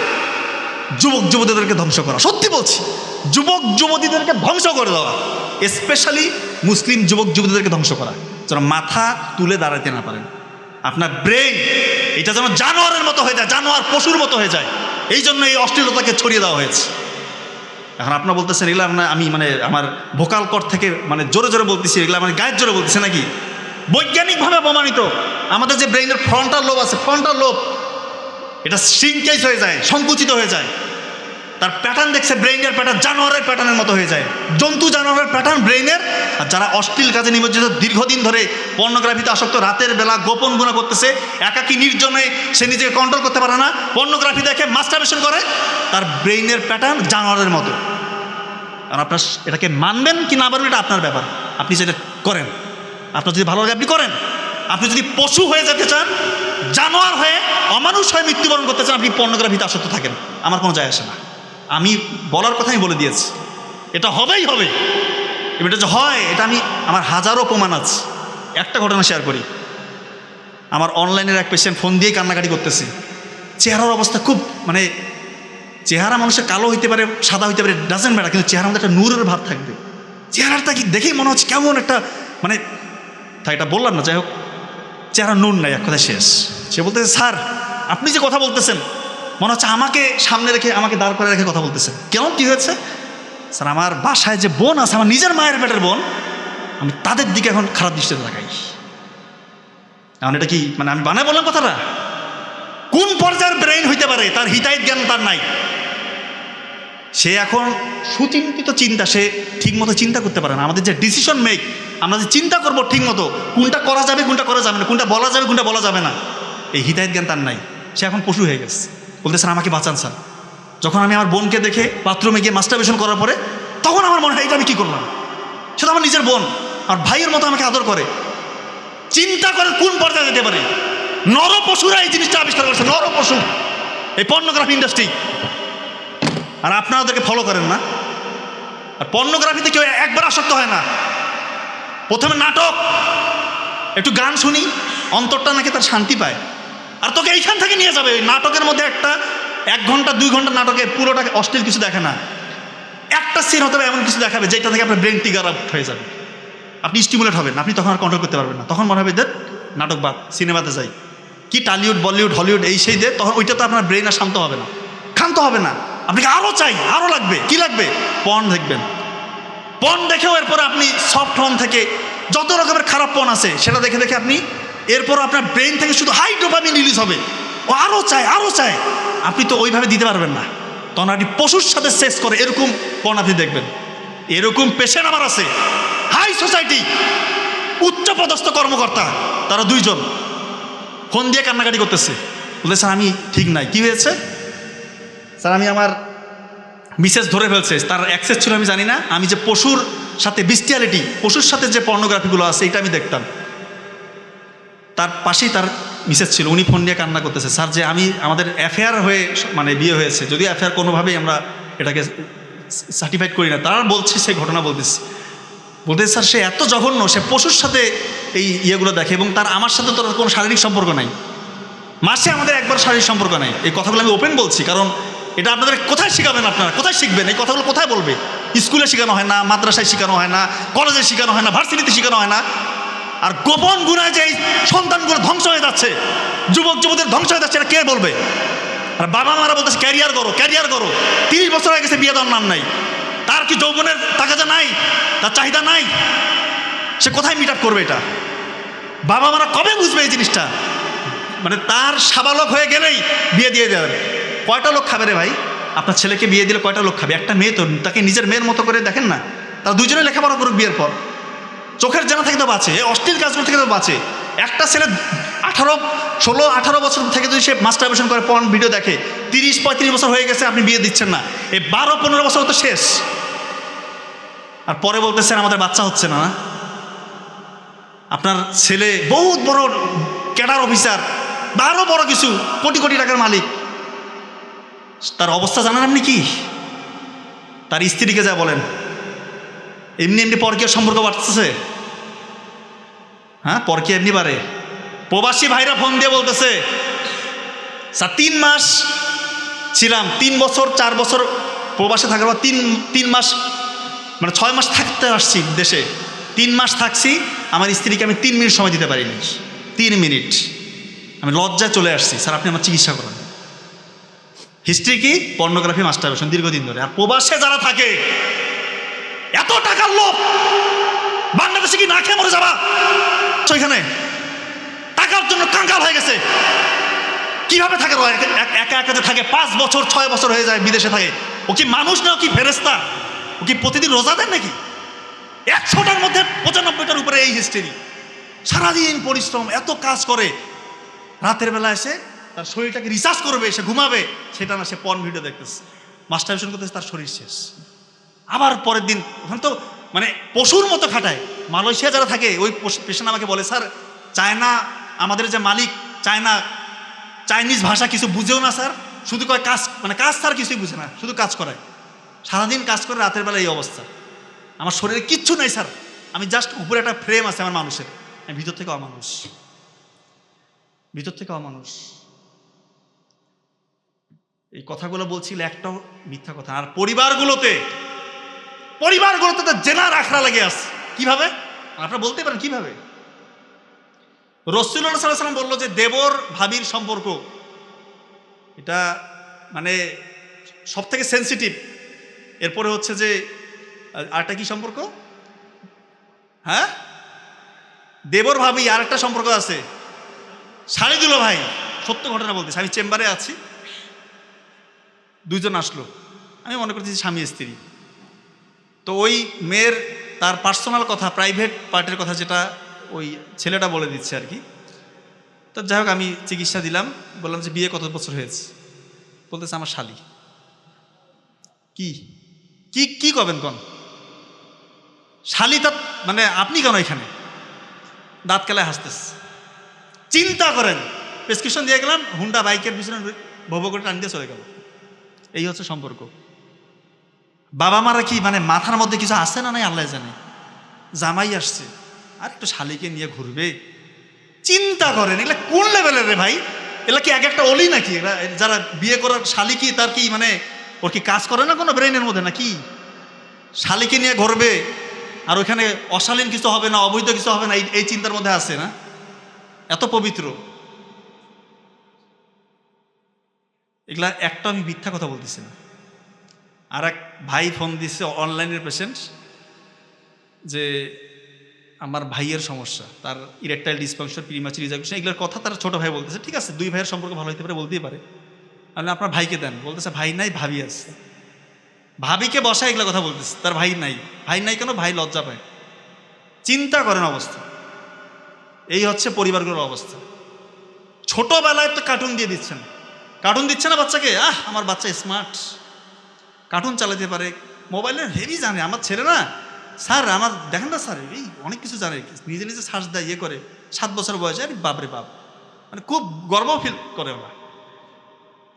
যুবক যুবতীদেরকে ধ্বংস করা। সত্যি বলছি, যুবক যুবতীদেরকে ধ্বংস করে দেওয়া, স্পেশালি মুসলিম যুবক যুবতীদেরকে ধ্বংস করা, যেন মাথা তুলে দাঁড়াতে না পারেন। আপনার ব্রেন এটা যেন জানোয়ারের মতো হয়ে যায়, জানোয়ার পশুর মতো হয়ে যায়। এই জন্য এই অশ্লীলতাকে ছড়িয়ে দেওয়া হয়েছে। এখন আপনারা বলতেছেন এগুলো আমি আমার ভোকাল কর্ড থেকে জোরে জোরে বলতেছি, এগুলো আমার গায়ের জোরে বলতেছে নাকি? বৈজ্ঞানিকভাবে প্রমাণিত, আমাদের যে ব্রেইনের ফ্রন্টাল লোব আছে, ফ্রন্টাল লোব এটা শ্রিঙ্কেজ হয়ে যায়, সংকুচিত হয়ে যায়। তার প্যাটার্ন দেখছে, ব্রেইনের প্যাটার্ন জানোয়ারের প্যাটার্নের মতো হয়ে যায়, জন্তু জানোয়ারের প্যাটার্ন ব্রেইনের। আর যারা অশ্লীল কাজে নিমজ্জিত, দীর্ঘদিন ধরে পর্নোগ্রাফিতে আসক্ত, রাতের বেলা গোপন গুণা করতেছে, একাকী নির্জনে সে নিজেকে কন্ট্রোল করতে পারে না, পর্নোগ্রাফি দেখে মাস্টারবেশন করে, তার ব্রেইনের প্যাটার্ন জানোয়ারের মতো। আর আপনার এটাকে মানবেন কি না মানবেন এটা আপনার ব্যাপার। আপনি যেটা করেন, আপনার যদি ভালো লাগে আপনি করেন। আপনি যদি পশু হয়ে যেতে চান, জানোয়ার হয়ে, অমানুষ হয়ে মৃত্যুবরণ করতে চান, আপনি পর্নোগ্রাফিতে আসক্ত থাকেন, আমার কোনো যায় আসে না। আমি বলার কথাই বলে দিয়েছি, এটা হবেই হবে। এটা যে হয়, এটা আমার হাজারো প্রমাণ আছে। একটা ঘটনা শেয়ার করি। আমার অনলাইনের এক পেশেন্ট ফোন দিয়ে কান্নাকাটি করতেছে। চেহারার অবস্থা খুব চেহারা মানুষের কালো হইতে পারে, সাদা হইতে পারে, ডাজেন্ট ম্যাটার, কিন্তু চেহারার মধ্যে একটা নূরের ভাব থাকবে। চেহারাটা কি দেখেই মনে হচ্ছে কেমন একটা তাই এটা বললাম না, যাই হোক, চেহারা নূর নাই, এক কথায় শেষ। সে বলতেছে, স্যার আপনি যে কথা বলতেছেন মনে হচ্ছে আমাকে সামনে রেখে, আমাকে দাঁড় করে রেখে কথা বলতেছেন। কেমন কী হয়েছে? স্যার আমার বাসায় যে বোন আছে, আমার নিজের মায়ের পেটের বোন, আমি তাদের দিকে এখন খারাপ দৃষ্টিতে তাকাই। এখন এটা কি আমি বানায় বললাম কথাটা? কোন পর্যায়ের ব্রেইন হইতে পারে, তার হিতাহিত জ্ঞান তার নাই। সে এখন সুচিন্তিত চিন্তা, সে ঠিকমতো চিন্তা করতে পারে না। আমাদের যে ডিসিশন মেক, আমরা যে চিন্তা করবো ঠিকমতো, কোনটা করা যাবে কোনটা করা যাবে না, কোনটা বলা যাবে কোনটা বলা যাবে না, এই হিতাহিত জ্ঞান তার নাই। সে এখন পশু হয়ে গেছে। বলতে স্যার আমাকে বাঁচান স্যার। যখন আমি আমার বোনকে দেখে বাথরুমে গিয়ে মাস্টারবেশন করার পরে, তখন আমার মনে হয় এটা আমি কী করলাম। সেটা আমার নিজের বোন, আর ভাইয়ের মতো আমাকে আদর করে। চিন্তা করে কোন পর্যায়ে যেতে পারে। নর পশুরা এই জিনিসটা আবিষ্কার করেছে, নর পশু, এই পর্নোগ্রাফি ইন্ডাস্ট্রি। আর আপনারা ওদেরকে ফলো করেন না। আর পর্নোগ্রাফিতে কেউ একবার আসক্ত হয় না। প্রথমে নাটক, একটু গান শুনি, অন্তরটা নাকি তার শান্তি পায়। আর তোকে এইখান থেকে নিয়ে যাবে, ওই নাটকের মধ্যে একটা 1 ঘন্টা 2 ঘন্টা নাটকে পুরোটাকে অশ্লীল কিছু দেখে না, একটা সিন হতে হবে এমন কিছু দেখাবে যেটা থেকে আপনার ব্রেন টিগার আউট হয়ে যাবে, আপনি স্টিমুলেট হবেন, আপনি তখন আর কন্ট্রোল করতে পারবেন না, তখন মনে হবে যে নাটক বাদ, সিনেমাতে যাই, কি টালিউড বলিউড হলিউড এই সেই দিয়ে, তখন ওইটা তো আপনার ব্রেন আর শান্ত হবে না, ক্ষান্ত হবে না, আপনাকে আরও চাই, আরও লাগবে, কি লাগবে, পর্ন দেখবেন, পর্ন দেখেও এরপর আপনি সফট হোম থেকে যত রকমের খারাপ পর্ন আছে সেটা দেখে দেখে আপনি এরপর আপনার ব্রেন থেকে শুধু হাই ডোপামিন রিলিজ হবে, ও আরও চায় আরও চায়, আপনি তো ওইভাবে দিতে পারবেন না, তখন আপনি পশুর সাথে সেক্স করে এরকম পর্ন আপনি দেখবেন। এরকম পেশেন্ট আমার আছে, হাই সোসাইটি, উচ্চ পদস্থ কর্মকর্তা, তারা 2 জন ফোন দিয়ে কান্নাকাটি করতেছে, বলতে স্যার আমি ঠিক নাই, কি হয়েছে স্যার, আমি আমার মিসেস ধরে ফেলছে, তার অ্যাক্সেস ছিল আমি জানি না, আমি যে পশুর সাথে বিস্টিয়ালিটি, পশুর সাথে যে পর্নোগ্রাফিগুলো আছে এটা আমি দেখতাম, তার পাশেই তার মিসেস ছিল, উনি ফোন দিয়ে কান্না করতেছে, স্যার যে আমি আমাদের অ্যাফেয়ার হয়ে মানে বিয়ে হয়েছে, যদিও অ্যাফেয়ার কোনোভাবেই আমরা এটাকে সার্টিফাইড করি না, তারা বলছে সেই ঘটনা বলতেছে স্যার সে এত জঘন্য, সে পশুর সাথে এই ইয়েগুলো দেখে, এবং তার আমার সাথে তো কোনো শারীরিক সম্পর্ক নাই, মাসে আমাদের একবার শারীরিক সম্পর্ক নাই, এই কথাগুলো আমি ওপেন বলছি, কারণ এটা আপনাদের কোথায় শেখাবেন, আপনারা কোথায় শিখবেন, এই কথাগুলো কোথায় বলবে, স্কুলে শেখানো হয় না, মাদ্রাসায় শেখানো হয় না, কলেজে শেখানো হয় না, ভার্সিটিতে শেখানো হয় না, আর গোপন গুণায় যে এই সন্তানগুলো ধ্বংস হয়ে যাচ্ছে, যুবক যুবতীর ধ্বংস হয়ে যাচ্ছে, এটা কে বলবে, আর বাবা মারা বলতেছে ক্যারিয়ার করো ক্যারিয়ার করো, 30 বছর হয়ে গেছে, বিয়ে দেওয়ার নাম নাই, তার কি যৌবনের তাকাজা নাই, তার চাহিদা নাই, সে কোথায় মিট আপ করবে, এটা বাবা মারা কবে বুঝবে এই জিনিসটা, মানে তার সাবালক হয়ে গেলেই বিয়ে দিয়ে দেবেন, কয়টা লোক খাবে রে ভাই, আপনার ছেলেকে বিয়ে দিলে কয়টা লোক খাবে, একটা মেয়ে তো, তাকে নিজের মেয়ের মতো করে দেখেন না, তারা 2 জনে লেখাপড়া করুক বিয়ের পর, চোখের জানা থেকে তো বাঁচে, অশ্লীল কাজগুলো থেকে তো বাঁচে, একটা ছেলে 16-18 বছর থেকে যদি সে মাস্টারবেশন করে পর্ন ভিডিও দেখে, 30-35 বছর হয়ে গেছে আপনি বিয়ে দিচ্ছেন না, এই 12-15 বছর তো শেষ, আর পরে বলতেছেন আমাদের বাচ্চা হচ্ছে না, আপনার ছেলে বহুত বড় ক্যাডার অফিসার বা আরও বড় কিছু কোটি কোটি টাকার মালিক, তার অবস্থা জানেন আপনি কি, তার স্ত্রীকে যা বলেন, এমনি এমনি পরকীয় সম্পর্ক বাড়তেছে, হ্যাঁ পরকীয় এমনি বাড়ে, প্রবাসী ভাইরা ফোন দিয়ে বলতেছে স্যার 3 মাস ছিলাম, 3 বছর 4 বছর প্রবাসে থাকার পর 3 মাস মানে 6 মাস থাকতে আসছি দেশে, 3 মাস থাকছি, আমার স্ত্রীকে আমি 3 মিনিট সময় দিতে পারিনি, 3 মিনিট, আমি লজ্জায় চলে আসছি, স্যার আপনি আমার চিকিৎসা করেন, হিস্ট্রি কি, পর্নোগ্রাফি মাস্টারবেশন দীর্ঘদিন ধরে, আর প্রবাসে যারা থাকে এত টাকার লোভ, বাংলাদেশে কি না খেয়ে মরে যাবা, সেখানে টাকার জন্য কাঙ্গাল হয়ে গেছে, কিভাবে থাকে, একা একা থাকে 5 বছর 6 বছর হয়ে যায় বিদেশে থাকে, ও কি মানুষ না, ও কি ফেরেশতা, ও কি প্রতিদিন রোজা দেন নাকি, 100টার মধ্যে 95টার উপরে এই হিস্ট্রি, সারাদিন পরিশ্রম, এত কাজ করে, রাতের বেলা এসে তার শরীরটাকে রিচার্জ করবে, সে ঘুমাবে, সেটা না, সে পর্ন ভিডিও দেখতেছে, মাস্টারবেশন করতেছে, তার শরীর শেষ, আবার পরের দিন ওখানে তো মানে পশুর মতো খাটায়। মালয়েশিয়া যারা থাকে ওই পেশেন্ট আমাকে বলে, স্যার চায়না আমাদের যে মালিক চাইনিজ ভাষা কিছু বুঝেও না স্যার, শুধু কয় কাজ, মানে কাজ স্যার কিছুই বুঝে না, শুধু কাজ করায়, সারাদিন কাজ করে, রাতের বেলা এই অবস্থা, আমার শরীরে কিচ্ছু নেই স্যার, আমি জাস্ট উপরে একটা ফ্রেম আছে আমার মানুষের, আমি ভিতর থেকে অমানুষ, ভিতর থেকে অমানুষ। এই কথাগুলো বলছিল, একটাও মিথ্যা কথা। আর পরিবারগুলোতে তো জেনার আখড়া লেগে আছে, কিভাবে আপনারা বলতে পারেন, কিভাবে? রাসূলুল্লাহ সাল্লাল্লাহু আলাইহি ওয়াসাল্লাম বললো যে দেবর ভাবির সম্পর্ক এটা মানে সব থেকে সেন্সিটিভ, এরপরে হচ্ছে যে আরেকটা কি সম্পর্ক, হ্যাঁ দেবর ভাবি, আর একটা সম্পর্ক আছে শালি দুলো ভাই। সত্য ঘটনা বলতেছি, আমি চেম্বারে আছি, 2 জন আসলো, আমি মনে করতেছি স্বামী স্ত্রী, তো ওই মেয়ের তার পার্সোনাল কথা, প্রাইভেট পার্টের কথা যেটা ওই ছেলেটা বলে দিচ্ছে আর কি। তো যাই হোক আমি চিকিৎসা দিলাম, বললাম যে বিয়ে কত বছর হয়েছে, বলতেছে আমার শালি। কি কি কি করবেন কোন শালি, তা মানে আপনি কেন এখানে, দাঁত কালায় হাসতেছে। চিন্তা করেন, প্রেসক্রিপশন দিয়ে গেলাম, হুন্ডা বাইকের পিছনে ভব করে টান দিয়ে চলে গেল। এই হচ্ছে সম্পর্ক। বাবা মারা কি মানে মাথার মধ্যে কিছু আসে না, নাই আল্লাহ জানে, জামাই আসছে আর একটু শালিকে নিয়ে ঘুরবে, চিন্তা করেন এগুলো কোন লেভেলের রে ভাই। এলা কি এক একটা অলি নাকি? এরা যারা বিয়ে করার শালি কি তার কি মানে ওর কি কাজ করে না কোনো ব্রেনের মধ্যে নাকি? শালিকে নিয়ে ঘুরবে আর ওইখানে অশালীন কিছু হবে না, অবৈধ কিছু হবে না, এই চিন্তার মধ্যে আছে না? এত পবিত্র। এগুলা একটা আমি মিথ্যা কথা বলতেছি না। আর এক ভাই ফোন দিচ্ছে, অনলাইনের পেশেন্ট, যে আমার ভাইয়ের সমস্যা, তার ইরেকটাইল ডিসফাংশন, প্রিম্যাচুর ইজাকুলেশন, এগুলোর কথা তার ছোট ভাই বলতেছে। ঠিক আছে, দুই ভাইয়ের সম্পর্ক ভালো হতে পারে, বলতেই পারে। আমি আপনার ভাইকে দেন, বলতেছে ভাই নাই, ভাবি আছে। ভাবিকে বসা এগুলো কথা বলতেছে, তার ভাই নাই। ভাই নাই কেন? ভাই লজ্জা পায়। চিন্তা করেন অবস্থা। এই হচ্ছে পরিবারগুলোর অবস্থা। ছোটবেলায় তো কার্টুন দিয়ে দিচ্ছেন, কার্টুন দিচ্ছে না বাচ্চাকে। আমার বাচ্চা স্মার্ট, কার্টুন চালাতে পারে, মোবাইলের হেভি জানে। আমার ছেলে না স্যার, আমার দেখেন না স্যার, এই অনেক কিছু জানে, নিজে নিজে সার্চ দেয়, ইয়ে করে। 7 বছর বয়সে, আরে বাপরে বাপ, মানে খুব গর্ব ফিল করে ওরা।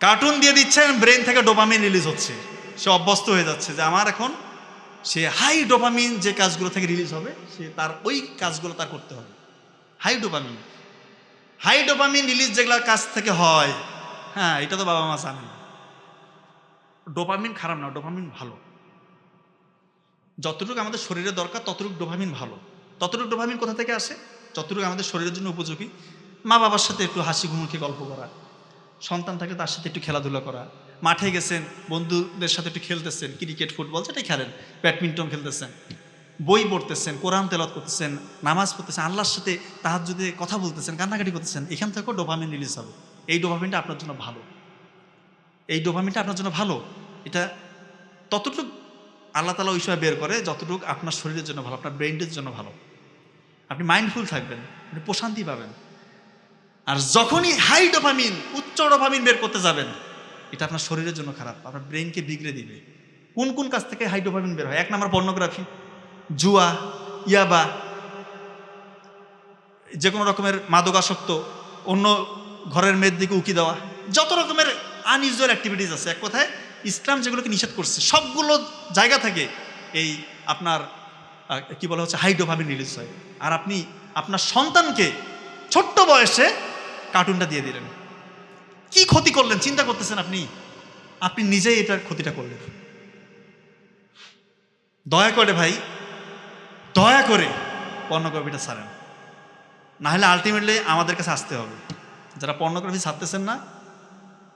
কার্টুন দিয়ে দিচ্ছেন, ব্রেন থেকে ডোপামিন রিলিজ হচ্ছে, সে অভ্যস্ত হয়ে যাচ্ছে যে আমার এখন সে হাই ডোপামিন যে কাজগুলো থেকে রিলিজ হবে, সে তার ওই কাজগুলো তার করতে হবে। হাই ডোপামিন রিলিজ যেগুলোর কাজ থেকে হয়, হ্যাঁ, এটা তো বাবা মা জানে। ডোপামিন খারাপ না, ডোপামিন ভালো। যতটুকু আমাদের শরীরে দরকার ততটুকু ডোপামিন ভালো। ততটুকু ডোপামিন কোথা থেকে আসে? যতটুকু আমাদের শরীরের জন্য উপযোগী। মা বাবার সাথে একটু হাসি ঘুমুখে গল্প করা, সন্তান থাকে তার সাথে একটু খেলাধুলা করা, মাঠে গেছেন বন্ধুদের সাথে একটু খেলতেছেন, ক্রিকেট ফুটবল যেটাই খেলেন, ব্যাডমিন্টন খেলতেছেন, বই পড়তেছেন, কোরআন তেলাওয়াত করতেছেন, নামাজ পড়তেছেন, আল্লাহর সাথে তাহাজ্জুদে কথা বলতেছেন, কান্নাকাটি করতেছেন, এখান থেকেও ডোপামিন রিলিজ হবে। এই ডোপামিনটা আপনার জন্য ভালো, এই ডোপামিনটা আপনার জন্য ভালো। এটা ততটুকু আল্লাহ তাআলা ওই সময় বের করে যতটুকু আপনার শরীরের জন্য ভালো, আপনার ব্রেইনের জন্য ভালো। আপনি মাইন্ডফুল থাকবেন, আপনি প্রশান্তি পাবেন। আর যখনই হাই ডোপামিন, উচ্চ ডোপামিন বের করতে যাবেন, এটা আপনার শরীরের জন্য খারাপ, আপনার ব্রেনকে বিগড়ে দিবে। কোন কোন কাজ থেকে হাই ডোপামিন বের হয়? 1 নম্বর পর্নোগ্রাফি, জুয়া, ইয়াবা, যে কোনো রকমের মাদকাসক্ত, অন্য ঘরের মেয়ের দিকে উকি দেওয়া, যত রকমের আনইউজুয়াল অ্যাক্টিভিটিস আছে। এক কথায় ইসলাম যেগুলোকে নিষেধ করছে সবগুলো জায়গা থেকে এই আপনার কি বলা হচ্ছে হাই ডোপামিন রিলিজ হয়। আর আপনি আপনার সন্তানকে ছোট্ট বয়সে কার্টুনটা দিয়ে দিলেন, কি ক্ষতি করলেন চিন্তা করতেছেন আপনি? আপনি নিজেই এটার ক্ষতিটা করলেন। দয়া করে ভাই, দয়া করে পর্নোগ্রাফিটা ছাড়েন, না হলে আলটিমেটলি আমাদের কাছে আসতে হবে। যারা পর্নোগ্রাফি ছাড়তেছেন না,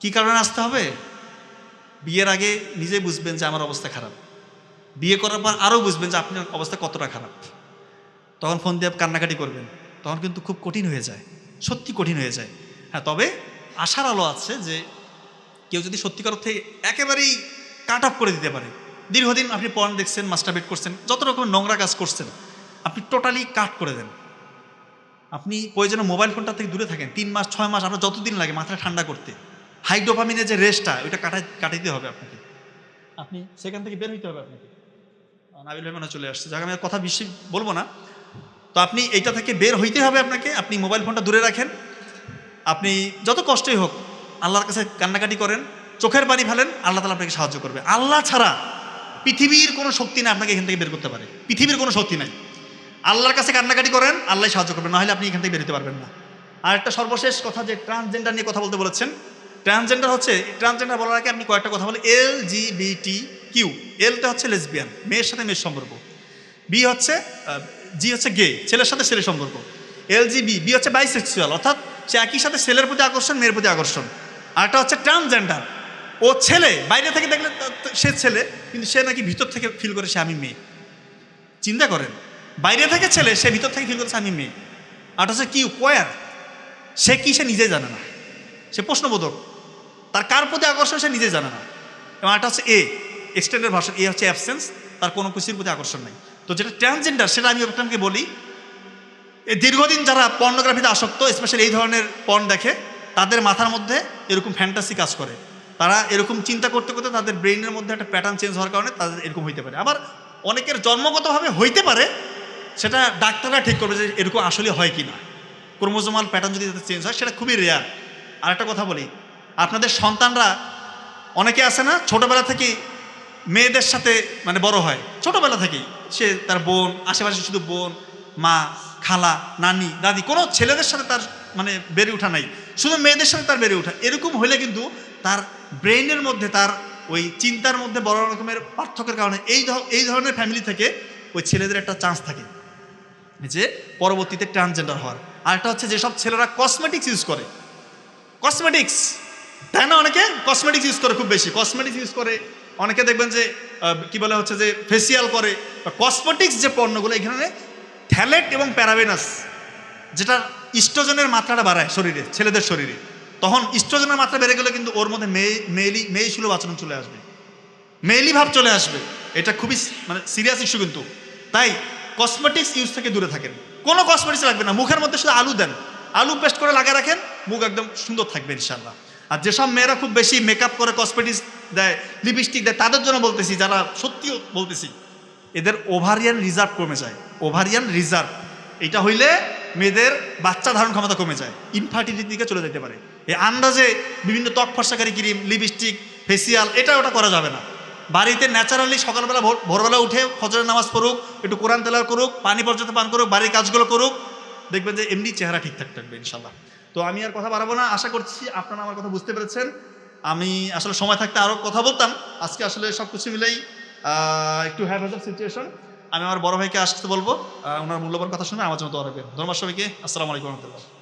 কি কারণে আসতে হবে? বিয়ের আগে নিজেই বুঝবেন যে আমার অবস্থা খারাপ, বিয়ে করার পর আরও বুঝবেন যে আপনার অবস্থা কতটা খারাপ। তখন ফোন দিয়ে কান্নাকাটি করবেন, তখন কিন্তু খুব কঠিন হয়ে যায়, সত্যি কঠিন হয়ে যায়। হ্যাঁ, তবে আশার আলো আছে যে কেউ যদি সত্যিকার অর্থে একেবারেই কাট অফ করে দিতে পারে, দীর্ঘদিন আপনি পর্ন দেখছেন, মাস্টারবেট করছেন, যত রকমের নোংরা কাজ করছেন, আপনি টোটালি কাট করে দেন। আপনি প্রয়োজনে মোবাইল ফোনটা থেকে দূরে থাকেন 3 মাস 6 মাস, আরও যতদিন লাগে মাথাটা ঠান্ডা করতে। হাই ডোপামিনের যে রেস্টটা, ওইটা কাটাইতে হবে আপনাকে, আপনি সেখান থেকে বের হইতে হবে আপনাকে। নাবিল ভাই মনে চলে আসছে, যাকে আমি আর কথা বেশি বলবো না। তো আপনি এইটা থেকে বের হইতে হবে আপনাকে। আপনি মোবাইল ফোনটা দূরে রাখেন, আপনি যত কষ্টই হোক আল্লাহর কাছে কান্নাকাটি করেন, চোখের পানি ফেলেন, আল্লাহ তাআলা আপনাকে সাহায্য করবে। আল্লাহ ছাড়া পৃথিবীর কোনো শক্তি না আপনাকে এখান থেকে বের করতে পারে, পৃথিবীর কোনো শক্তি নাই। আল্লাহর কাছে কান্নাকাটি করেন, আল্লাহ সাহায্য করবেন, নাহলে আপনি এখান থেকে বেরোতে পারবেন না। আর একটা সর্বশেষ কথা, যে ট্রান্সজেন্ডার নিয়ে কথা বলতে বলেছেন। ট্রান্সজেন্ডার হচ্ছে, ট্রান্সজেন্ডার বলার আগে আপনি কয়েকটা কথা বলে। LGBTQ, এলটা হচ্ছে লেসবিয়ান, মেয়ের সাথে মেয়ের সম্পর্ক। জি হচ্ছে গে, ছেলের সাথে ছেলের সম্পর্ক। বি হচ্ছে বাইসেক্সুয়াল, অর্থাৎ সে একই সাথে ছেলের প্রতি আকর্ষণ, মেয়ের প্রতি আকর্ষণ। আর একটা হচ্ছে ট্রান্সজেন্ডার, ও ছেলে, বাইরে থেকে দেখলে সে ছেলে, কিন্তু সে নাকি ভিতর থেকে ফিল করে সে আমি মেয়ে। চিন্তা করেন, বাইরে থেকে ছেলে, সে ভিতর থেকে ফিল করেছে আমি মেয়ে। আর হচ্ছে কি কোয়ার, সে কি সে নিজেই জানে না, সে প্রশ্নবোধক, তার কার প্রতি আকর্ষণ সে নিজেই জানে না। এবং একটা হচ্ছে এক্সটেন্ডেড ভার্সন, হচ্ছে অ্যাবসেন্স, তার কোনো কিছুর প্রতি আকর্ষণ নাই। তো যেটা ট্রান্সজেন্ডার, সেটা আমি আপনাকে বলি, এই দীর্ঘদিন যারা পর্নোগ্রাফিতে আসক্ত, স্পেশালি এই ধরনের পর্ন দেখে, তাদের মাথার মধ্যে এরকম ফ্যান্টাসি কাজ করে। তারা এরকম চিন্তা করতে করতে তাদের ব্রেইনের মধ্যে একটা প্যাটার্ন চেঞ্জ হওয়ার কারণে তাদের এরকম হইতে পারে। আবার অনেকের জন্মগতভাবে হইতে পারে, সেটা ডাক্তাররা ঠিক করবে যে এরকম আসলে হয় কি না। ক্রোমোজোমাল প্যাটার্ন যদি তাদের চেঞ্জ হয়, সেটা খুবই রেয়ার। আর একটা কথা বলি, আপনাদের সন্তানরা অনেকে আছে না, ছোটোবেলা থেকেই মেয়েদের সাথে মানে বড় হয়, ছোটোবেলা থেকেই সে তার বোন, আশেপাশে শুধু বোন, মা, খালা, নানি, দাদি, কোনো ছেলেদের সাথে তার মানে বেড়ে ওঠা নাই। শুধু মেয়েদের সাথে তার বেড়ে ওঠা, এরকম হলে কিন্তু তার ব্রেইনের মধ্যে, তার ওই চিন্তার মধ্যে বড় রকমের পার্থক্যের কারণে এই ধরনের ফ্যামিলি থেকে ওই ছেলেদের একটা চান্স থাকে যে পরবর্তীতে ট্রান্সজেন্ডার হওয়ার। আর একটা হচ্ছে যেসব ছেলেরা কসমেটিক্স ইউজ করে, কসমেটিক্স, তাই না, অনেকে কসমেটিক্স ইউজ করে খুব বেশি, কসমেটিক্স ইউজ করে অনেকে দেখবেন যে কি বলে হচ্ছে যে ফেসিয়াল করে, বা কসমেটিক্স যে পণ্যগুলো এখানে থ্যালেট এবং প্যারাবেনাস, যেটা ইস্ট্রোজেনের মাত্রাটা বাড়ায় শরীরে, ছেলেদের শরীরে, তখন ইস্ট্রোজেনের মাত্রা বেড়ে গেলে কিন্তু ওর মধ্যে মেয়ে সুলভ আচরণ চলে আসবে, মেয়েলি ভাব চলে আসবে। এটা খুবই মানে সিরিয়াস ইস্যু কিন্তু। তাই কসমেটিক্স ইউজ থেকে দূরে থাকেন, কোনো কসমেটিক্স রাখবেন না, মুখের মধ্যে শুধু আলু দেন, আলু পেস্ট করে লাগিয়ে রাখেন, মুখ একদম সুন্দর থাকবে ইনশাল্লাহ। আর যেসব মেয়েরা খুব বেশি মেকআপ করে, কসমেটিক্স দেয়, লিপস্টিক দেয়, তাদের জন্য বলতেছি, যারা সত্যিও বলতেছি, এদের ওভারিয়ান রিজার্ভ কমে যায়, ওভারিয়ান রিজার্ভ, এটা হইলে মেয়েদের বাচ্চা ধারণ ক্ষমতা কমে যায়, ইনফার্টিলিটির দিকে চলে যেতে পারে। এই আন্দাজে বিভিন্ন ত্বক ফর্সাকারী ক্রিম, লিপস্টিক, ফেসিয়াল, এটা ওটা করা যাবে না। বাড়িতে ন্যাচারালি সকালবেলা ভোরবেলা উঠে ফজরের নামাজ পড়ুক, একটু কোরআন তেলাওয়াত করুক, পানি পর্যন্ত পান করুক, বাড়ির কাজগুলো করুক, দেখবেন যে এমনি চেহারা ঠিকঠাক থাকবে ইনশাল্লাহ। তো আমি আর কথা বাড়াবো না, আশা করছি আপনারা আমার কথা বুঝতে পেরেছেন। আমি আসলে সময় থাকতে আরও কথা বলতাম, আজকে আসলে সব কিছু মিলেই একটু হ্যাভেজাল সিচুয়েশন। আমি আমার বড় ভাইকে আসতে বলবো, ওনার মূল্যবান কথা শুনে আমার জন্য দোয়া রাখবেন। ধন্যবাদ সবাইকে, আসসালামু আলাইকুম রহমতুল্লাহ।